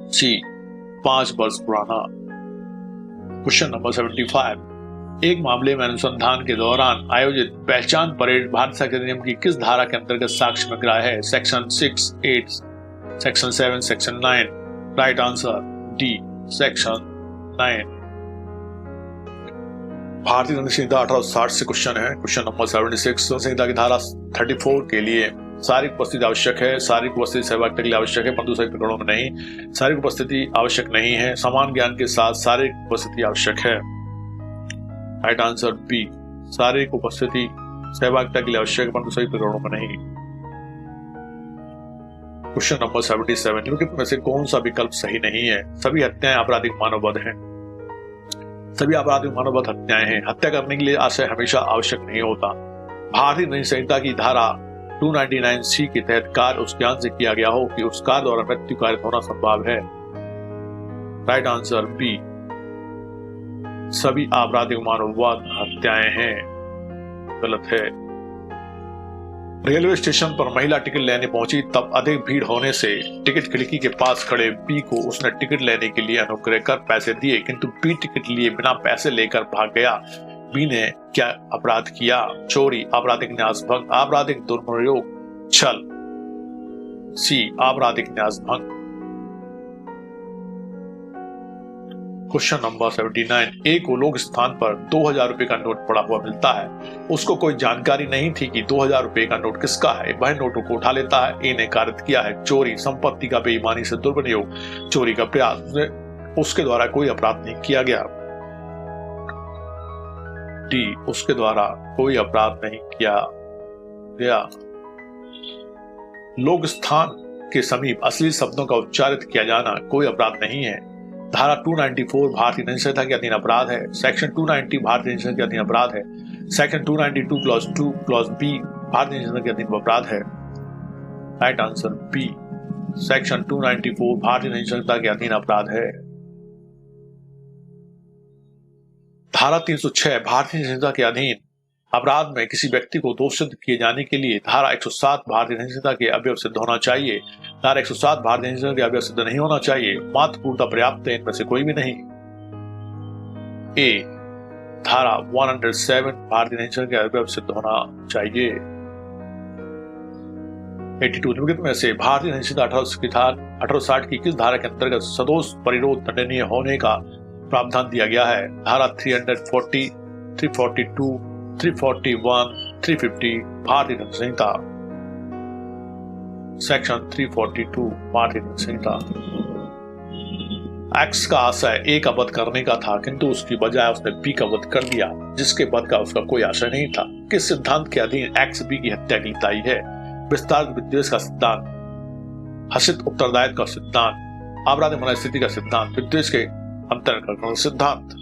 S1: सी 5 वर्ष पुराना। क्वेश्चन नंबर 75, एक मामले में अनुसंधान के दौरान आयोजित पहचान परेड भारतीय साक्ष्य अधिनियम की किस धारा के अंतर्गत साक्ष्य में ग्राह्य है? Section 6, 8, section 7, section 9। Right answer D section 9। भारतीय दंड संहिता 1860 से क्वेश्चन है। क्वेश्चन नंबर 76, दंड संहिता की धारा 34 के लिए शारीरिक उपस्थिति आवश्यक है। शारीरिक उपस्थिति सहभागिता के लिए आवश्यक है परंतु सभी प्रकरणों में नहीं। शारीरिक उपस्थिति आवश्यक नहीं है, समान ज्ञान के साथ शारीरिक उपस्थिति आवश्यक है। राइट आंसर बी शारीरिक उपस्थिति सहभागिता के लिए आवश्यक है परंतु सभी प्रकरणों में नहीं। क्वेश्चन नंबर 77, निम्नलिखित में से कौन सा विकल्प सही नहीं है? सभी हत्याएं आपराधिक मानववध हैं। सभी आपराधिक मानववध हत्याएं हैं। हत्या करने के लिए आशय हमेशा आवश्यक नहीं होता। भारतीय दंड संहिता की धारा 299C के तहत कार्य उस ज्ञान से किया गया हो कि उस कार्य द्वारा मृत्यु कारित होना संभव है। राइट आंसर बी सभी आपराधिक मानववाद हत्याएं हैं। गलत है। रेलवे स्टेशन पर महिला टिकट लेने पहुंची तब अधिक भीड़ होने से टिकट खिड़की के पास खड़े बी को उसने टिकट लेने के लिए अनुग्रह कर पैसे दिए किंतु बी टिकट लिए बिना पैसे लेकर भाग गया। बी ने क्या अपराध किया? चोरी, आपराधिक न्यासभंग, आपराधिक दुर्प्रयोग, छल। सी आपराधिक न्यासभंग। क्वेश्चन नंबर 79, ए को लोक स्थान पर 2000 रुपए का नोट पड़ा हुआ मिलता है। उसको कोई जानकारी नहीं थी कि 2000 रुपए का नोट किसका है। वह नोटों को उठा लेता है। ए ने कार्य किया है चोरी, संपत्ति का बेईमानी से दुर्विनियोग, चोरी का प्रयास। उसके द्वारा कोई अपराध नहीं किया गया। डी उसके द्वारा कोई अपराध नहीं किया गया। लोक स्थान के समीप असली शब्दों का उच्चारित किया जाना कोई अपराध नहीं है। धारा 294 भारतीय दंड संहिता के अधीन अपराध है। सेक्शन 290 भारतीय दंड संहिता के अधीन अपराध है। सेक्शन 292 क्लॉज 2 क्लॉज बी भारतीय दंड संहिता के अधीन अपराध है। राइट आंसर बी सेक्शन 294 भारतीय दंड संहिता के अधीन अपराध है। धारा 306 भारतीय संहिता के अधीन अपराध में किसी व्यक्ति को दोषी किए जाने के लिए धारा 107 भारतीय संहिता के अवयव सिद्ध होना चाहिए। धारा 107 भारतीय संहिता के अवयव सिद्ध नहीं होना चाहिए। मात्र पूर्णता पर्याप्त है, इनमें से कोई भी नहीं। ए, धारा 107 भारतीय संहिता के अवयव सिद्ध होना चाहिए। 82 निम्नलिखित में से भारतीय संहिता 1860 की किस धारा के अंतर्गत सदोष परिरोध दंडनीय होने का प्रावधान दिया गया है? धारा 340, 342, 341, 350 भारतीय दंड संहिता। सेक्शन 342 भारतीय दंड संहिता। एक्स का आशय ए का वध करने का था, किंतु उसकी बजाय उसने बी का वध कर दिया, जिसके वध का उसका कोई आशय नहीं था। किस सिद्धांत के अधीन एक्स बी की हत्या की ताई है? विस्तार विद्वेष का सिद्धांत, हसित उत्तरदायित्व का सिद्धांत, आपराधिक मनस्थिति का सिद्धांत, विद्वेष के अंतर्गत सिद्धांत।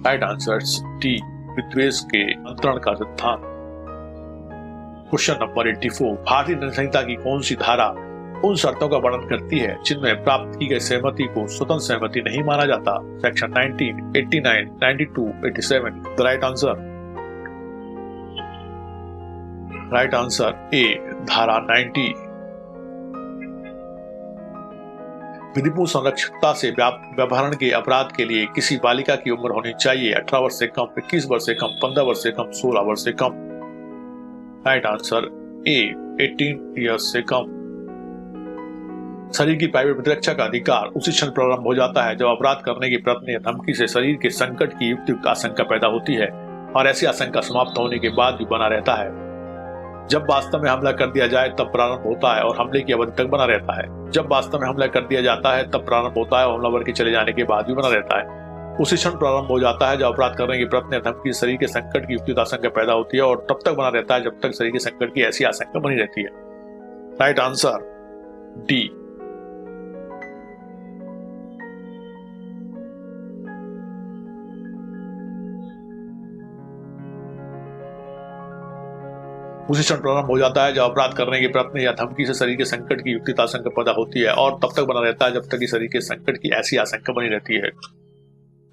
S1: राइट आंसर डी, विद्वेष के अंतरण का सिद्धांत। क्वेश्चन नंबर 84, भारतीय दंड संहिता की कौन सी धारा उन शर्तों का वर्णन करती है जिनमें प्राप्त की गई सहमति को स्वतंत्र सहमति नहीं माना जाता? Section 19, 89, 92, 87। The right answer, right answer ए, धारा 90। विधिपूर्ण संरक्षकता से व्यवहारण के अपराध के लिए किसी बालिका की उम्र होनी चाहिए 18 वर्ष से कम, 21 वर्ष से कम, 15 वर्ष से कम, 16 वर्ष से कम। राइट आंसर ए, 18 ईयर्स से कम। शरीर की प्राइवेट प्रतिरक्षा का अधिकार उसी क्षण प्रारंभ हो जाता है जब अपराध करने की प्रयत्न या धमकी से शरीर के संकट की युक्त आशंका पैदा होती है, और ऐसी आशंका समाप्त होने के बाद भी बना रहता है। जब वास्तव में हमला कर दिया जाए तब प्रारंभ होता है और हमले की अवधि तक बना रहता है। जब वास्तव में हमला कर दिया जाता है तब प्रारंभ होता है और हमलावर के चले जाने के बाद भी बना रहता है। उसी क्षण प्रारंभ हो जाता है जब अपराध करने की प्रयत्न या धमकी शरीर के संकट की युक्त आशंका पैदा होती है, और तब तक बना रहता है जब तक शरीर के संकट की ऐसी आशंका बनी रहती है। Right answer D. उसी क्षण प्रारंभ हो जाता है जब अपराध करने के प्रयत्न या धमकी से शरीर के संकट की युक्त आशंका पैदा होती है, और तब तक बना रहता है जब तक कि शरीर के संकट की ऐसी आशंका बनी रहती है।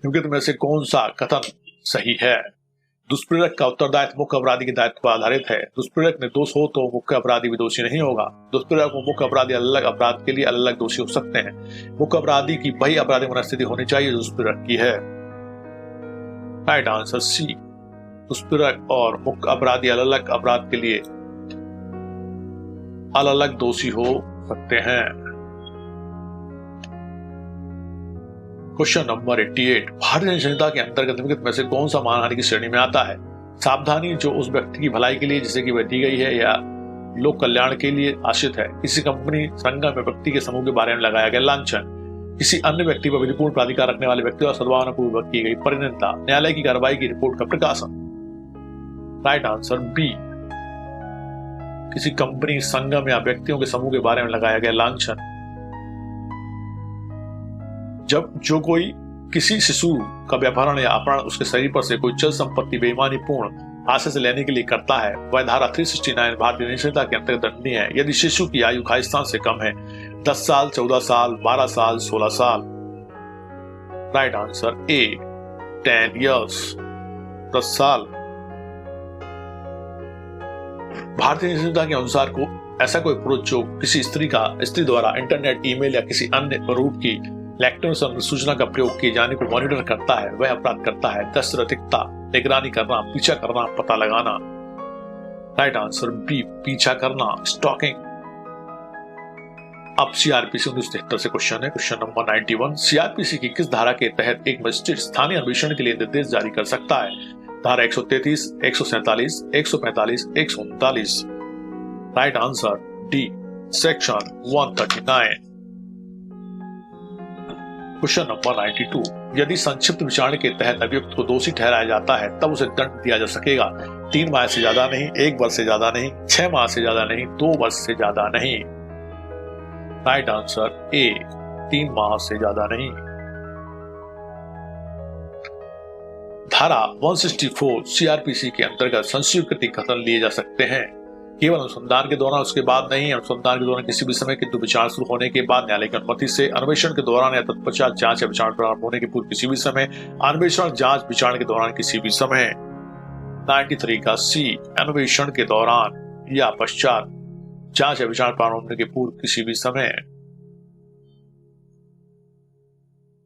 S1: निम्नलिखित में से कौन सा कथन सही है? दुष्प्रेरक का उत्तरदायित्व मुख्य अपराधी के दायित्व पर आधारित है। दुष्प्रेरक में दोष हो तो मुख्य अपराधी भी दोषी नहीं होगा। दुष्प्रेरक को मुख्य अपराधी अलग अपराध के लिए अलग दोषी हो सकते हैं। मुख्य अपराधी की वही आपराधिक मनस्थिति होनी चाहिए जो दुष्प्रेरक की है। राइट आंसर सी, दुष्प्रेरक और मुख्य अपराधी अलग अपराध के लिए अलग दोषी हो सकते हैं। क्वेश्चन नंबर 88, भारतीय संहिता के अंतर्गत निम्नलिखित में से कौन सा मानहानि की श्रेणी में आता है? सावधानी जो उस व्यक्ति की भलाई के लिए जिसे की वह दी गई है या लोक कल्याण के लिए आश्रित है। किसी कंपनी संगठन में व्यक्ति के समूह के बारे में लगाया गया लांछन। किसी अन्य व्यक्ति पर विधिपूर्ण प्राधिकार रखने वाले व्यक्ति और सद्भावनापूर्वक की गई परिणीता। न्यायालय की कार्रवाई की रिपोर्ट का प्रकाशन। राइट आंसर बी, किसी कंपनी संगम या व्यक्तियों के समूह के बारे में लगाया गया लांछन। जब जो कोई किसी शिशु का व्यवहार या अपहरण उसके शरीर पर से कोई चल संपत्ति बेईमानी पूर्ण आशय से लेने के लिए करता है, वह धारा 369 भारतीय दंड संहिता के अंतर्गत दंडनीय है यदि शिशु की आयु खालिस्तान से कम है 10 साल, 14 साल, 12 साल, 16 साल। राइट आंसर ए, 10 इयर्स, 10 साल। भारतीय संहिता के अनुसार को ऐसा कोई पुरुष जो किसी स्त्री द्वारा इंटरनेट, ईमेल या किसी अन्य रूप की इलेक्ट्रॉनिक सूचना का प्रयोग किए जाने को मॉनिटर करता है, वह अपराध करता है। दस्तरथिकता, निगरानी करना, पीछा करना, पता लगाना। राइट आंसर बी, पीछा करना, स्टॉकिंग। अब सीआरपीसी 1973 से क्वेश्चन है। क्वेश्चन नंबर 91, सीआरपीसी की किस धारा के तहत एक मजिस्ट्रेट स्थानीय अन्वेषण के लिए निर्देश जारी कर सकता है? धारा 133, 147, 145, 139। Right answer D, section 139। Question number 92, यदि संक्षिप्त विचारणा के तहत अभियुक्त को दोषी ठहराया जाता है तब उसे दंड दिया जा सकेगा 3 माह से ज्यादा नहीं, 1 वर्ष से ज्यादा नहीं, 6 माह से ज्यादा नहीं, 2 वर्ष से ज्यादा नहीं। राइट आंसर ए, 3 माह से ज्यादा नहीं। धारा 164 सीआरपीसी के अंतर्गत संस्वीकृति कथन लिए जा सकते हैं। केवल अनुसंधान के दौरान, उसके बाद नहीं। अनुसंधान के दौरान किसी भी समय, किंतु विचार शुरू होने के बाद न्यायालय की अनुमति से। अन्वेषण के दौरान या तत्पश्चात जांच या विचारण प्रारंभ होने के पूर्व किसी भी समय। अन्वेषण, जांच, विचारण के दौरान किसी भी समय। 93 का सी, अन्वेषण के दौरान या पश्चात जांच या विचारण प्रारंभ होने के पूर्व किसी भी समय।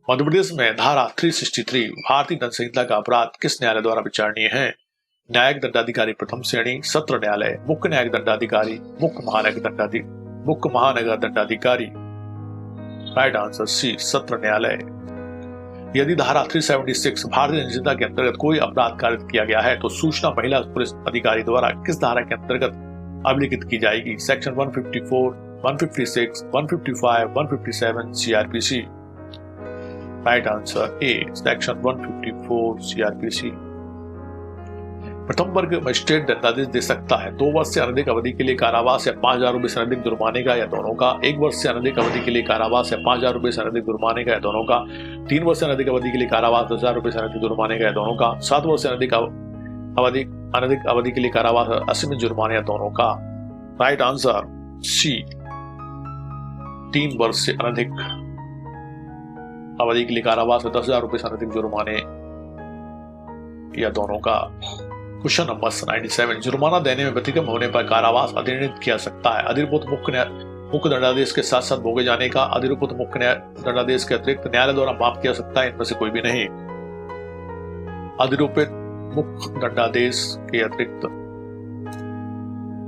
S1: मध्य प्रदेश में धारा 363 भारतीय दंड संहिता का अपराध किस न्यायालय द्वारा विचारणीय है? न्यायिक दंडाधिकारी प्रथम श्रेणी, सत्र न्यायालय, मुख्य न्यायिक दंडाधिकारी, मुख्य महानगर दंडाधिकारी। राइट आंसर सी, सत्र न्यायालय। यदि धारा 376 भारतीय दंड संहिता के अंतर्गत कोई अपराध कारित किया गया है तो सूचना महिला पुलिस अधिकारी द्वारा किस धारा के अंतर्गत अभिलिखित की जाएगी? Section 154, 156, 155, 157 CrPC. राइट आंसर ए, सेक्शन 154 सीआरपीसी। प्रथम वर्ग मजिस्ट्रेट दंडादेश दे सकता है 2 वर्ष से अधिक अवधि के लिए कारावास या 5,000 रुपए से अधिक जुर्माने का या दोनों का। 1 वर्ष से अधिक अवधि के लिए कारावास या 5,000 रुपए से अधिक जुर्माने का या दोनों का। 3 वर्ष से अधिक अवधि के लिए कारावास, 10,000 रुपए से अधिक जुर्माने का या दोनों का। 7 वर्ष से अधिक अवधि के लिए कारावास, असीमित जुर्माने या दोनों का। राइट आंसर सी, 3 वर्ष से अधिक अवधि के लिए कारावास, 10,000 रुपए से अधिक जुर्माने या दोनों का। क्वेश्चन नंबर 97, जुर्माना देने में व्यतिक्रम होने पर कारावास अधिनियमित किया सकता है। अधिरूपित मुख्य दंडादेश के साथ साथ भोगे जाने का। अधिरूपित मुख्य दंडादेश के अतिरिक्त न्यायालय द्वारा माफ किया सकता है, इनमें से कोई भी नहीं। अधिरूपित मुख्य दंडादेश के अतिरिक्त।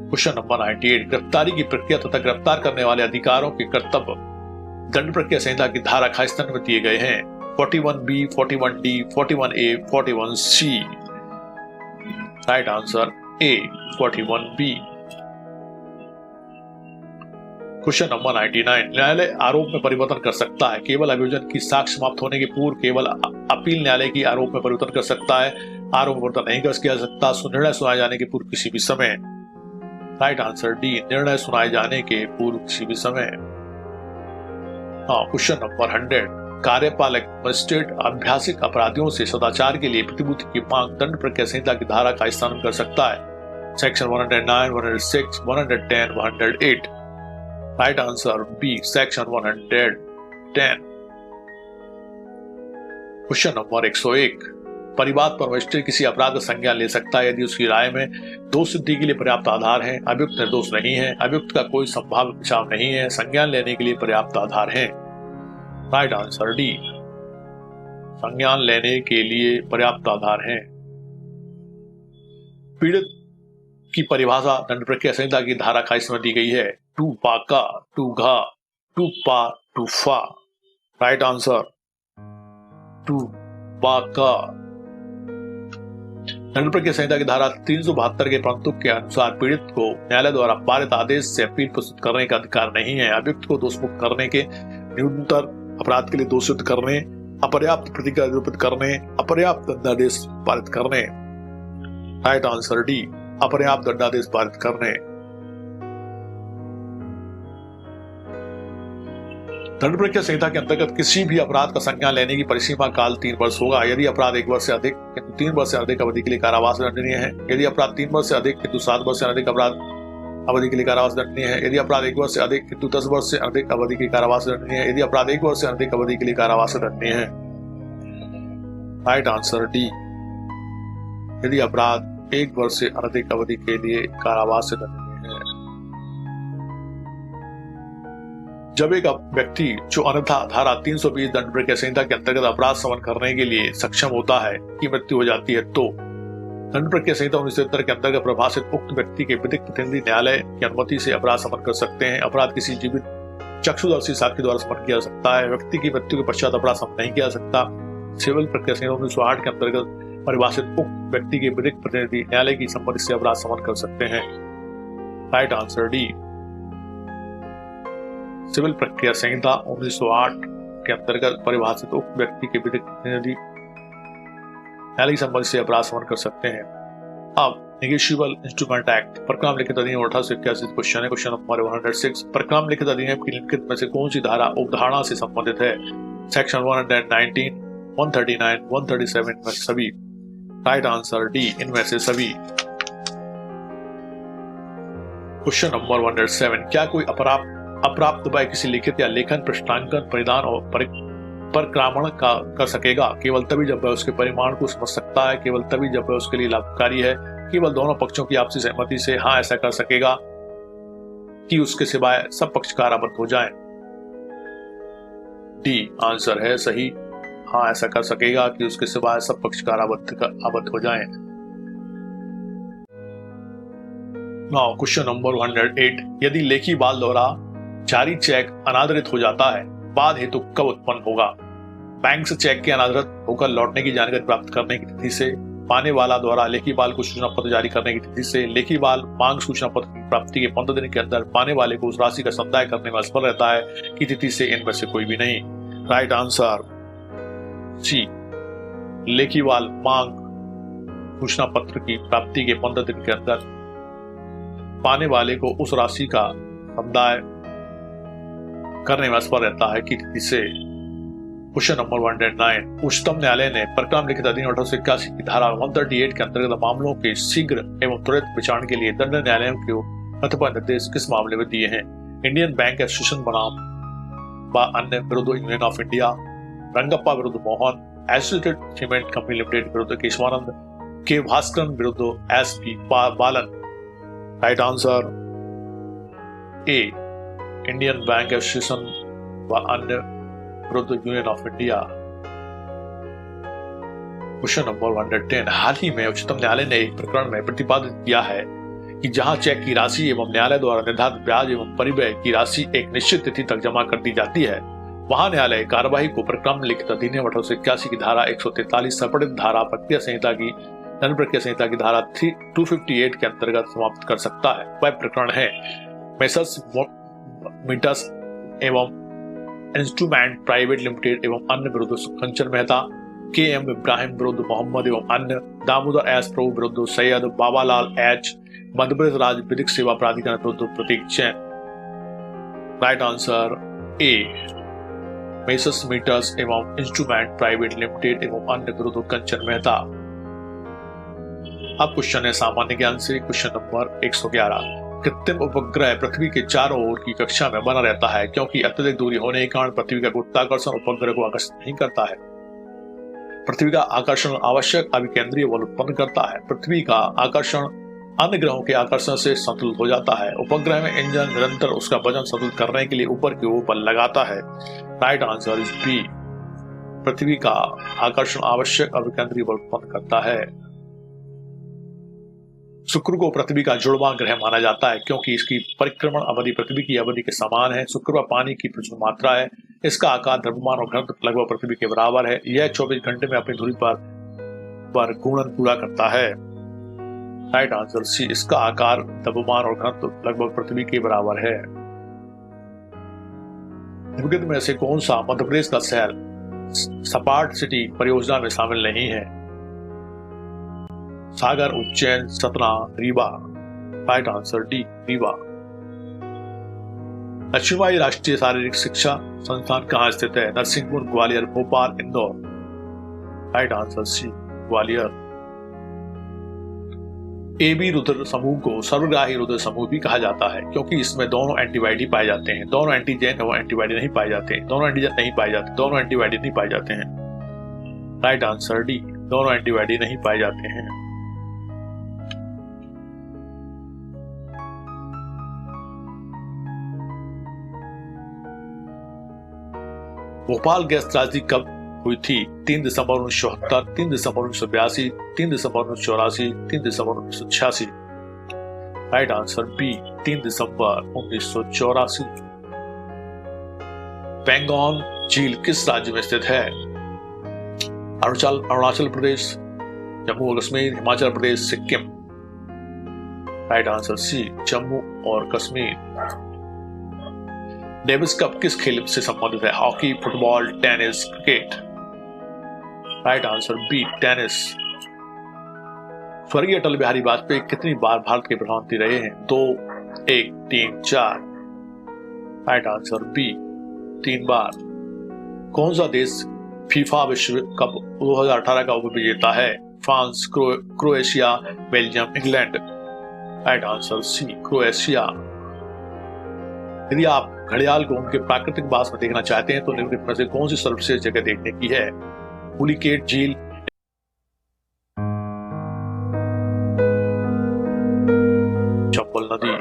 S1: क्वेश्चन नंबर 98, गिरफ्तारी की प्रक्रिया तथा गिरफ्तार करने वाले अधिकारों के कर्तव्य दंड प्रक्रिया संहिता की धारा 28 में दिए गए हैं। 41B, 41D, 41A, 41C। Right answer ए, 41B। क्वेश्चन नंबर 99, न्यायालय आरोप में परिवर्तन कर सकता है केवल अभियोजन की साक्ष्य समाप्त होने के पूर्व। केवल अपील न्यायालय की आरोप में परिवर्तन कर सकता है, आरोप में परिवर्तन नहीं कर किया सकता। निर्णय सुनाए जाने के पूर्व किसी भी समय। राइट आंसर डी, निर्णय सुनाए जाने के पूर्व किसी भी समय। क्वेश्चन नंबर 100, कार्यपालक मजिस्ट्रेट अभ्यासिक अपराधियों से सदाचार के लिए प्रतिभूति की मांग दंड प्रक्रिया संहिता की धारा का इस्तेमाल कर सकता है। Section 109, 106, 110, 108। Right answer B, section 110। Question number 101, परिवाद पर मजिस्ट्रेट किसी अपराध का संज्ञान ले सकता है यदि उसकी राय में दोष सिद्धि के लिए पर्याप्त आधार है, अभियुक्त निर्दोष नहीं है, अभियुक्त का कोई संभाव्य पिछाव नहीं है, संज्ञान लेने के लिए पर्याप्त आधार है। राइट आंसर डी, संज्ञान लेने के लिए पर्याप्त आधार है। पीड़ित की परिभाषा दंड प्रक्रिया संहिता की धारा 28 में दी गई है। टू पाका, टू घा, टू पा, टू फा। राइट आंसर टू पाका। दंड प्रक्रिया संहिता की धारा 372 के प्रंतुक के अनुसार पीड़ित को न्यायालय द्वारा पारित आदेश से अपील प्रस्तुत करने का अधिकार नहीं है। अभियुक्त को दोषमुक्त करने के, न्यूनतम अपराध के लिए दोष सिद्ध करने, अपर्याप्त प्रतिक्रिया निरूपित करने, अपर्याप्त दंडादेश पारित करने। राइट आंसर डी, अपर्याप्त दंडादेश पारित करने। दंड प्रक्रिया संहिता के अंतर्गत किसी भी अपराध का संज्ञान लेने की परिसीमा काल 3 वर्ष होगा। यदि अपराध 1 वर्ष से अधिक किंतु 3 वर्ष से अधिक अवधि के लिए कारावास दंडनीय है। यदि अपराध 3 वर्ष से अधिक किंतु 7 वर्ष से अधिक अपराध अवधि के लिए कारावास दंडनीय है। यदि अपराध 1 वर्ष से अधिक किंतु 10 वर्ष से अधिक अवधि के कारावास दंडनीय है। यदि अपराध 1 वर्ष से अधिक अवधि के लिए कारावास दंडनीय है। राइट आंसर डी, यदि अपराध 1 वर्ष से अधिक अवधि के लिए कारावास से दंडनीय है। जब एक व्यक्ति जो अन्यथा धारा 320 दंड प्रक्रिया संहिता के अंतर्गत अपराध समन करने के लिए सक्षम होता है की मृत्यु हो जाती है तो दंड प्रक्रिया संहिता 1970 के अंतर्गत प्रभाषित उक्त व्यक्ति के विधिक प्रतिनिधि न्यायालय की अनुमति से अपराध समन कर सकते हैं। अपराध किसी जीवित चक्षुदर्शी साक्षी द्वारा समन किया जा सकता है। व्यक्ति की मृत्यु के पश्चात अपराध समन नहीं किया जा सकता। सिविल प्रक्रिया संहिता 1908 के अंतर्गत परिभाषित उक्त व्यक्ति के विधिक प्रतिनिधि न्यायालय की सम्मति से अपराध समन कर सकते हैं। राइट आंसर डी, सिविल प्रक्रिया संहिता 1908 के अंतर्गत परिभाषित उक्त व्यक्ति के विधिक प्रतिनिधि न्यायालय की सम्मति से अपराध समन कर सकते हैं। अब नेगोशिएबल इंस्ट्रूमेंट एक्ट प्रक्रम लिखित अधिनियम 1881 क्वेश्चन है। क्वेश्चन नंबर 106, प्रक्रम लिखित अधिनियम की निम्नलिखित में से कौन सी धारा उपधारणा से संबंधित है? सेक्शन 119, 139, 137 में सभी। राइट आंसर डी, इनमें से सभी। क्वेश्चन नंबर 107, क्या कोई अप्राप्त उपाय किसी लिखित या लेखन प्रश्नांकन परिधान और परिक्रामण का कर सकेगा? केवल तभी जब वह उसके परिमाण को समझ सकता है, केवल तभी जब वह उसके लिए लाभकारी है, केवल दोनों पक्षों की आपसी सहमति से हाँ ऐसा कर सकेगा कि उसके सिवाय सब पक्षकार आबद्ध हो जाएं। डी आंसर है सही, हाँ ऐसा कर सकेगा कि उसके सिवाय सब पक्षकार आबद्ध हो जाएं। नाउ क्वेश्चन नंबर 108, यदि लेखी बाल द्वारा जारी चेक अनादरित हो जाता है, बाद हेतु कब उत्पन्न होगा? बैंक से चेक के अनादरित होकर लौटने की जानकारी प्राप्त करने की तिथि से, पाने वाला द्वारा लेखी बाल को सूचना पत्र जारी करने की तिथि से, लेखी बाल मांग सूचना पत्र की प्राप्ति के 15 दिन के अंदर पाने वाले को उस राशि का समुदाय करने में असफल रहता है कि तिथि से इनमें से कोई भी नहीं। राइट आंसर सी, लेखी बाल मांग सूचना पत्र की प्राप्ति के 15 दिन के अंदर पाने वाले को उस राशि का समुदाय करने में असफल रहता है कि तिथि से। क्वेश्चन नंबर 109, उच्चतम न्यायालय ने प्रकरण लिखित अधिनियम 1881 की धारा 138 के अंतर्गत मामलों के शीघ्र एवं त्वरित विचारण के लिए दंड न्यायालयों को कतिपय निर्देश किस मामले में दिए हैं? इंडियन बैंक एसोसिएशन बनाम व अन्य विरुद्ध यूनियन ऑफ इंडिया, रंगप्पा विरुद्ध Mohan, associated cement company limited विरुद्ध केशवानंद, के भास्करन विरुद्ध एसपी बालन। राइट आंसर ए, इंडियन बैंक एसोसिएशन व अन्य विरुद्ध union of India. Question number 110, हाल ही में उच्चतम न्यायालय ने एक प्रकरण में प्रतिपादित किया है कि जहां चेक की राशि एवं न्यायालय द्वारा निर्धारित ब्याज एवं परिव्यय की राशि एक निश्चित तिथि तक जमा कर दी जाती है, वहां न्यायालय कार्यवाही को प्रकरण लिखित अधिनियम 1881 की धारा 143 सपड़ित धारा प्रक्रिया संहिता की दंड प्रक्रिया संहिता की धारा 258 के अंतर्गत समाप्त कर सकता है। वह प्रकरण है मेसर्स मीटर्स एवं इंस्ट्रूमेंट प्राइवेट लिमिटेड एवं अन्य विरुद्ध कंचन मेहता, के एम इब्राहिम विरुद्ध मोहम्मद एवं अन्य, दामोदर एस प्रभु विरुद्ध सैयद, बाबालाल एच, मध्य प्रदेश राज्य विधिक सेवा प्राधिकरण विरुद्ध Prateek Jain. Right answer A, messrs meters एवं इंस्ट्रूमेंट प्राइवेट लिमिटेड एवं अन्य विरुद्ध कंचन मेहता। अब क्वेश्चन है सामान्य ज्ञान से। क्वेश्चन नंबर 111, कृत्रिम उपग्रह पृथ्वी के चारों ओर की कक्षा में बना रहता है क्योंकि अत्यधिक दूरी होने के कारण पृथ्वी का गुरुत्वाकर्षण उपग्रह को आकर्षित नहीं करता है। पृथ्वी का आकर्षण आवश्यक अभिकेंद्रीय बल उत्पन्न करता है। पृथ्वी का आकर्षण अन्य ग्रहों के आकर्षण से संतुलित हो जाता है। उपग्रह में इंजन निरंतर उसका वजन संतुलित करने के लिए ऊपर की ओर बल लगाता है। राइट आंसर इज बी, पृथ्वी का आकर्षण आवश्यक अभिकेंद्रीय बल उत्पन्न करता है। शुक्र को पृथ्वी का जुड़वां ग्रह माना जाता है क्योंकि इसकी परिक्रमण अवधि पृथ्वी की अवधि के समान है। शुक्र पर पानी की प्रचुर मात्रा है। इसका आकार, द्रव्यमान और घनत्व लगभग पृथ्वी के बराबर है। यह 24 घंटे में अपनी धुरी पर घूर्णन पूरा करता है। राइट आंसर सी, इसका आकार, द्रव्यमान और घनत्व लगभग पृथ्वी के बराबर है। निम्नलिखित में से कौन सा मध्य प्रदेश का शहर स्मार्ट सिटी परियोजना में शामिल नहीं है? Sagar, Ujjain, Satna, Rewa. Right answer D, Rewa. Lakshmibai राष्ट्रीय शारीरिक शिक्षा संस्थान कहाँ स्थित है? Narsinghpur, Gwalior, Bhopal, Indore. Right answer C, Gwalior. AB Rudra समूह को सर्वग्राही रुद्र समूह भी कहा जाता है क्योंकि इसमें दोनों एंटीबॉडी पाए जाते हैं। दोनों एंटीजन एवं एंटीबॉडी नहीं पाए जाते, दोनों एंटीजन नहीं पाए जाते, दोनों एंटीबॉडी नहीं पाए जाते हैं। राइट आंसर डी, दोनों एंटीबॉडी नहीं पाए जाते हैं। भोपाल गैस त्रासदी कब हुई थी? 3 दिसंबर 1974, 3 दिसंबर 1982, 3 दिसंबर 1984, 3 दिसंबर 1986। राइट आंसर बी, 3 दिसंबर 1984। पेंगोंग झील किस राज्य में स्थित है? अरुणाचल प्रदेश, जम्मू और Kashmir, Himachal Pradesh, Sikkim. Right answer C, Jammu और कश्मीर। डेविस कप किस खेल से संबंधित है? Hockey, football, tennis, cricket. Right answer B, tennis. स्वर्गीय अटल बिहारी वाजपेयी कितनी बार भारत के प्रधानमंत्री रहे हैं? 2, 1, 3, 4। राइट आंसर बी, 3 बार। कौन सा देश फीफा विश्व कप 2018 का उप विजेता है? France, Croatia, Belgium, England. Right answer C, Croatia. यदि आप घड़ियाल को उनके प्राकृतिक वास में देखना चाहते हैं तो निम्नलिखित में से कौन सी सर्वश्रेष्ठ जगह देखने की है? पुलिकेट झील, चंबल नदी।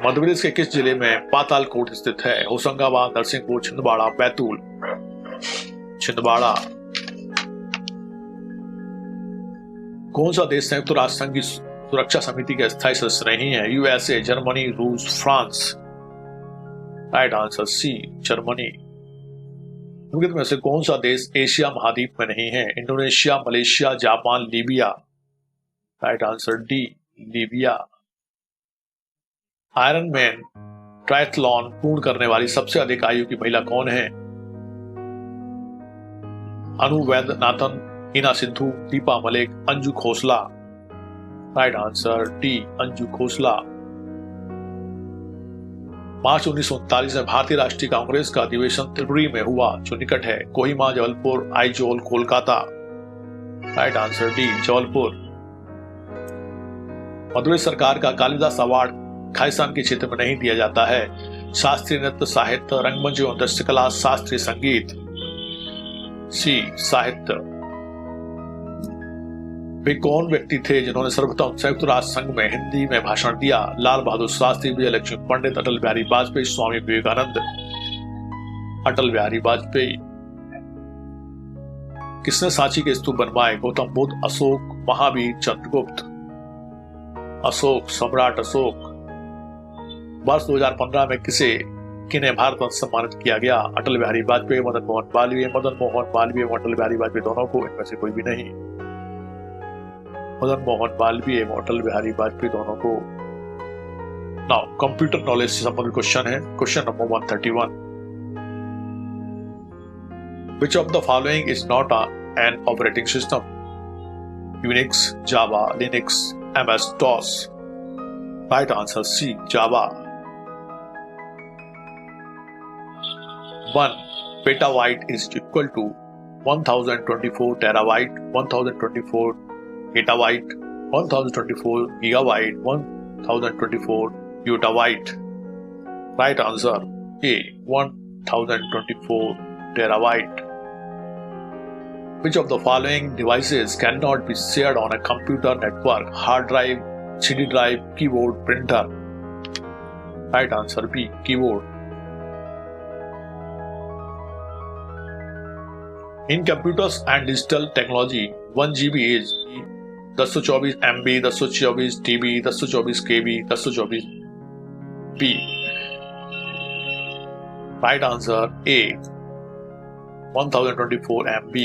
S1: मध्य प्रदेश के किस जिले में पातालकोट स्थित है? होशंगाबाद, नरसिंहपुर, छिंदवाड़ा, बैतूल। छिंदवाड़ा। कौन सा देश संयुक्त राष्ट्र संघ की सुरक्षा समिति के स्थायी सदस्य नहीं है? यूएसए, जर्मनी, रूस, France. Right answer C, Germany. निम्नलिखित में से कौन सा देश एशिया महाद्वीप में नहीं है? Indonesia, Malaysia, Japan, Libya. Right answer D, Libya. Iron man triathlon पूर्ण करने वाली सबसे अधिक आयु की महिला कौन है? Anu Vaidyanathan, Heena Sidhu, Deepa Malik, Anju Khosla. Right answer D, Anju Khosla. मार्च 1939 में भारतीय राष्ट्रीय कांग्रेस का अधिवेशन त्रिपुरी में हुआ जो निकट है? Kohima, Jabalpur, Aizawl, Kolkata. Right answer D, Jabalpur. Madhya Pradesh सरकार का कालिदास अवार्ड खालिस्तान के क्षेत्र में नहीं दिया जाता है? शास्त्रीय नृत्य, साहित्य, रंगमंच एवं दृश्यकला, शास्त्रीय संगीत। सी, साहित्य। वे कौन व्यक्ति थे जिन्होंने सर्वप्रथम संयुक्त राष्ट्र संघ में हिंदी में भाषण दिया? लाल बहादुर शास्त्री, विजय लक्ष्मी पंडित, अटल बिहारी वाजपेयी, स्वामी विवेकानंद। अटल बिहारी वाजपेयी। किसने सांची के स्तूप बनवाए? गौतम बुद्ध, अशोक, महावीर, चंद्रगुप्त। अशोक, सम्राट अशोक। वर्ष 2015 में किन्हें भारत रत्न सम्मानित किया गया? अटल बिहारी वाजपेयी, मदन मोहन मालवीय एवं अटल बिहारी वाजपेयी दोनों को, इनमें से कोई भी नहीं। मदन मोहन मालवीय एवं अटल बिहारी वाजपेयी दोनों को। नाउ कंप्यूटर नॉलेज से संबंधित क्वेश्चन है, question number 131। Which of the following is not an operating system? Unix, Java, Linux, MS DOS. Right answer C, Java. 1 petabyte is equal to 1024 terabyte, 1024 petabyte, 1024 gigabyte, 1024 petabyte. Right answer A, 1024 terabyte. Which of the following devices cannot be shared on a computer network? Hard drive, CD drive, keyboard, printer. Right answer B, keyboard. In computers and digital technology, 1 GB is 1024 MB, 1024 TB, 1024 KB, 1024 P. Right answer A, 1024 MB.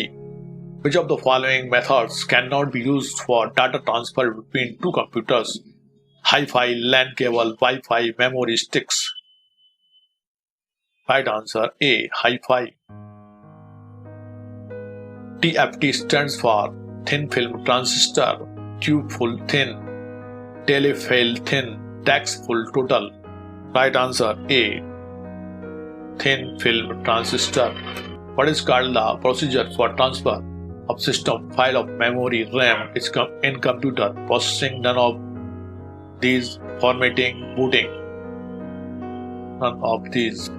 S1: Which of the following methods cannot be used for data transfer between two computers? Hi-Fi, LAN cable, Wi-Fi, memory sticks. Right answer A, Hi-Fi. TFT stands for thin film transistor, tube full thin, telefail thin, tax full total. Right answer A, thin film transistor. What is called the procedure for transfer of system file of memory RAM in computer? Processing, none of these. Formatting, booting. None of these.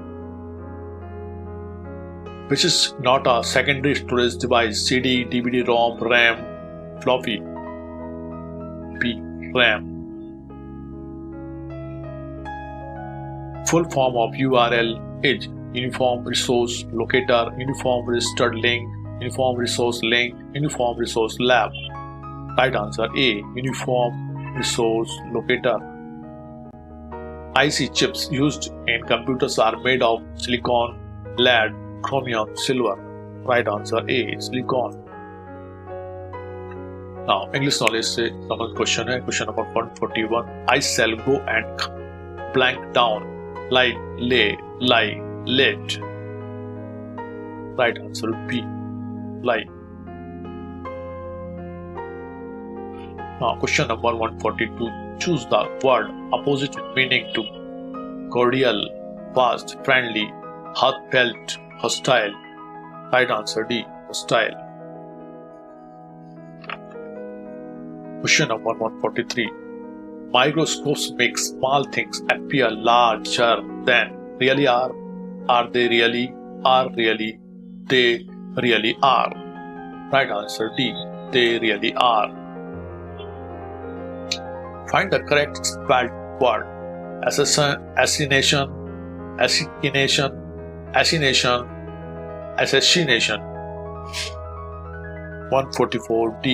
S1: Which is not a secondary storage device? CD, DVD, ROM, RAM, floppy. B, RAM. Full form of URL is Uniform Resource Locator, Uniform Registered Link, Uniform Resource Link, Uniform Resource Lab. Right answer A, Uniform Resource Locator. IC chips used in computers are made of silicon, lead, chromium, silver. Right answer A, silicon. Now English knowledge से संबंधित question है, question number 141. I shall go and blank down, like, lay, lie, let. Right answer B, lie. Now question number 142. Choose the word opposite meaning to cordial, fast, friendly, heartfelt, hostile. Right answer D, hostile. Question number 143. Microscopes make small things appear larger than really are. Are they really? Are really? They really are. Right answer D. They really are. Find the correct spelled word. Assassination, assassination, assassination, assassination. 144D.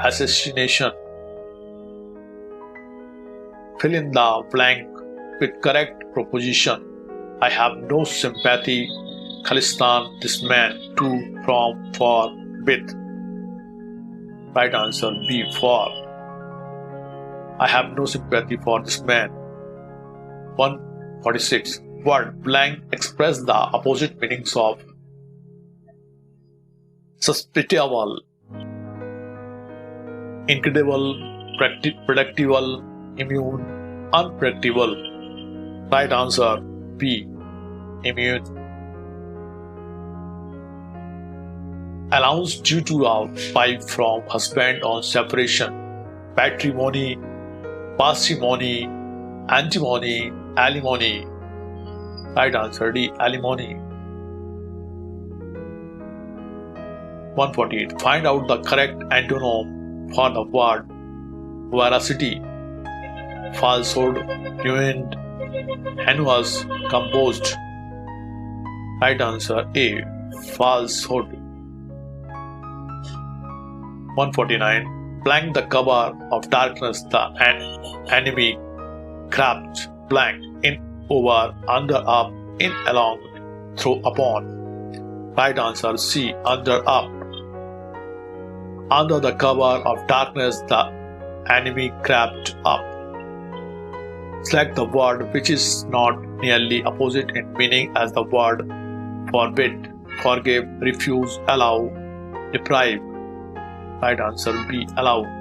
S1: Assassination. Fill in the blank with correct proposition. I have no sympathy. Khalistan, this man, to, from, for, with. Right answer B. For. I have no sympathy for this man. 146. Word blank express the opposite meanings of suspicable, incredible, predictable, immune, unpredictable. Right answer B. Immune. Allowance due to a wife from husband on separation. Patrimony, parsimony, antimony, alimony. Right answer D. Alimony. 148. Find out the correct antonym for the word veracity. Falsehood, ruined, heinous, composed. Right answer A. Falsehood. 149. Blank the cover of darkness, the enemy grabbed blank in, over, under, up, in, along, through, upon. Right answer C. Under, up. Under the cover of darkness, the enemy crept up. Select the word which is not nearly opposite in meaning as the word forbid, forgive, refuse, allow, deprive. Right answer B. Allow.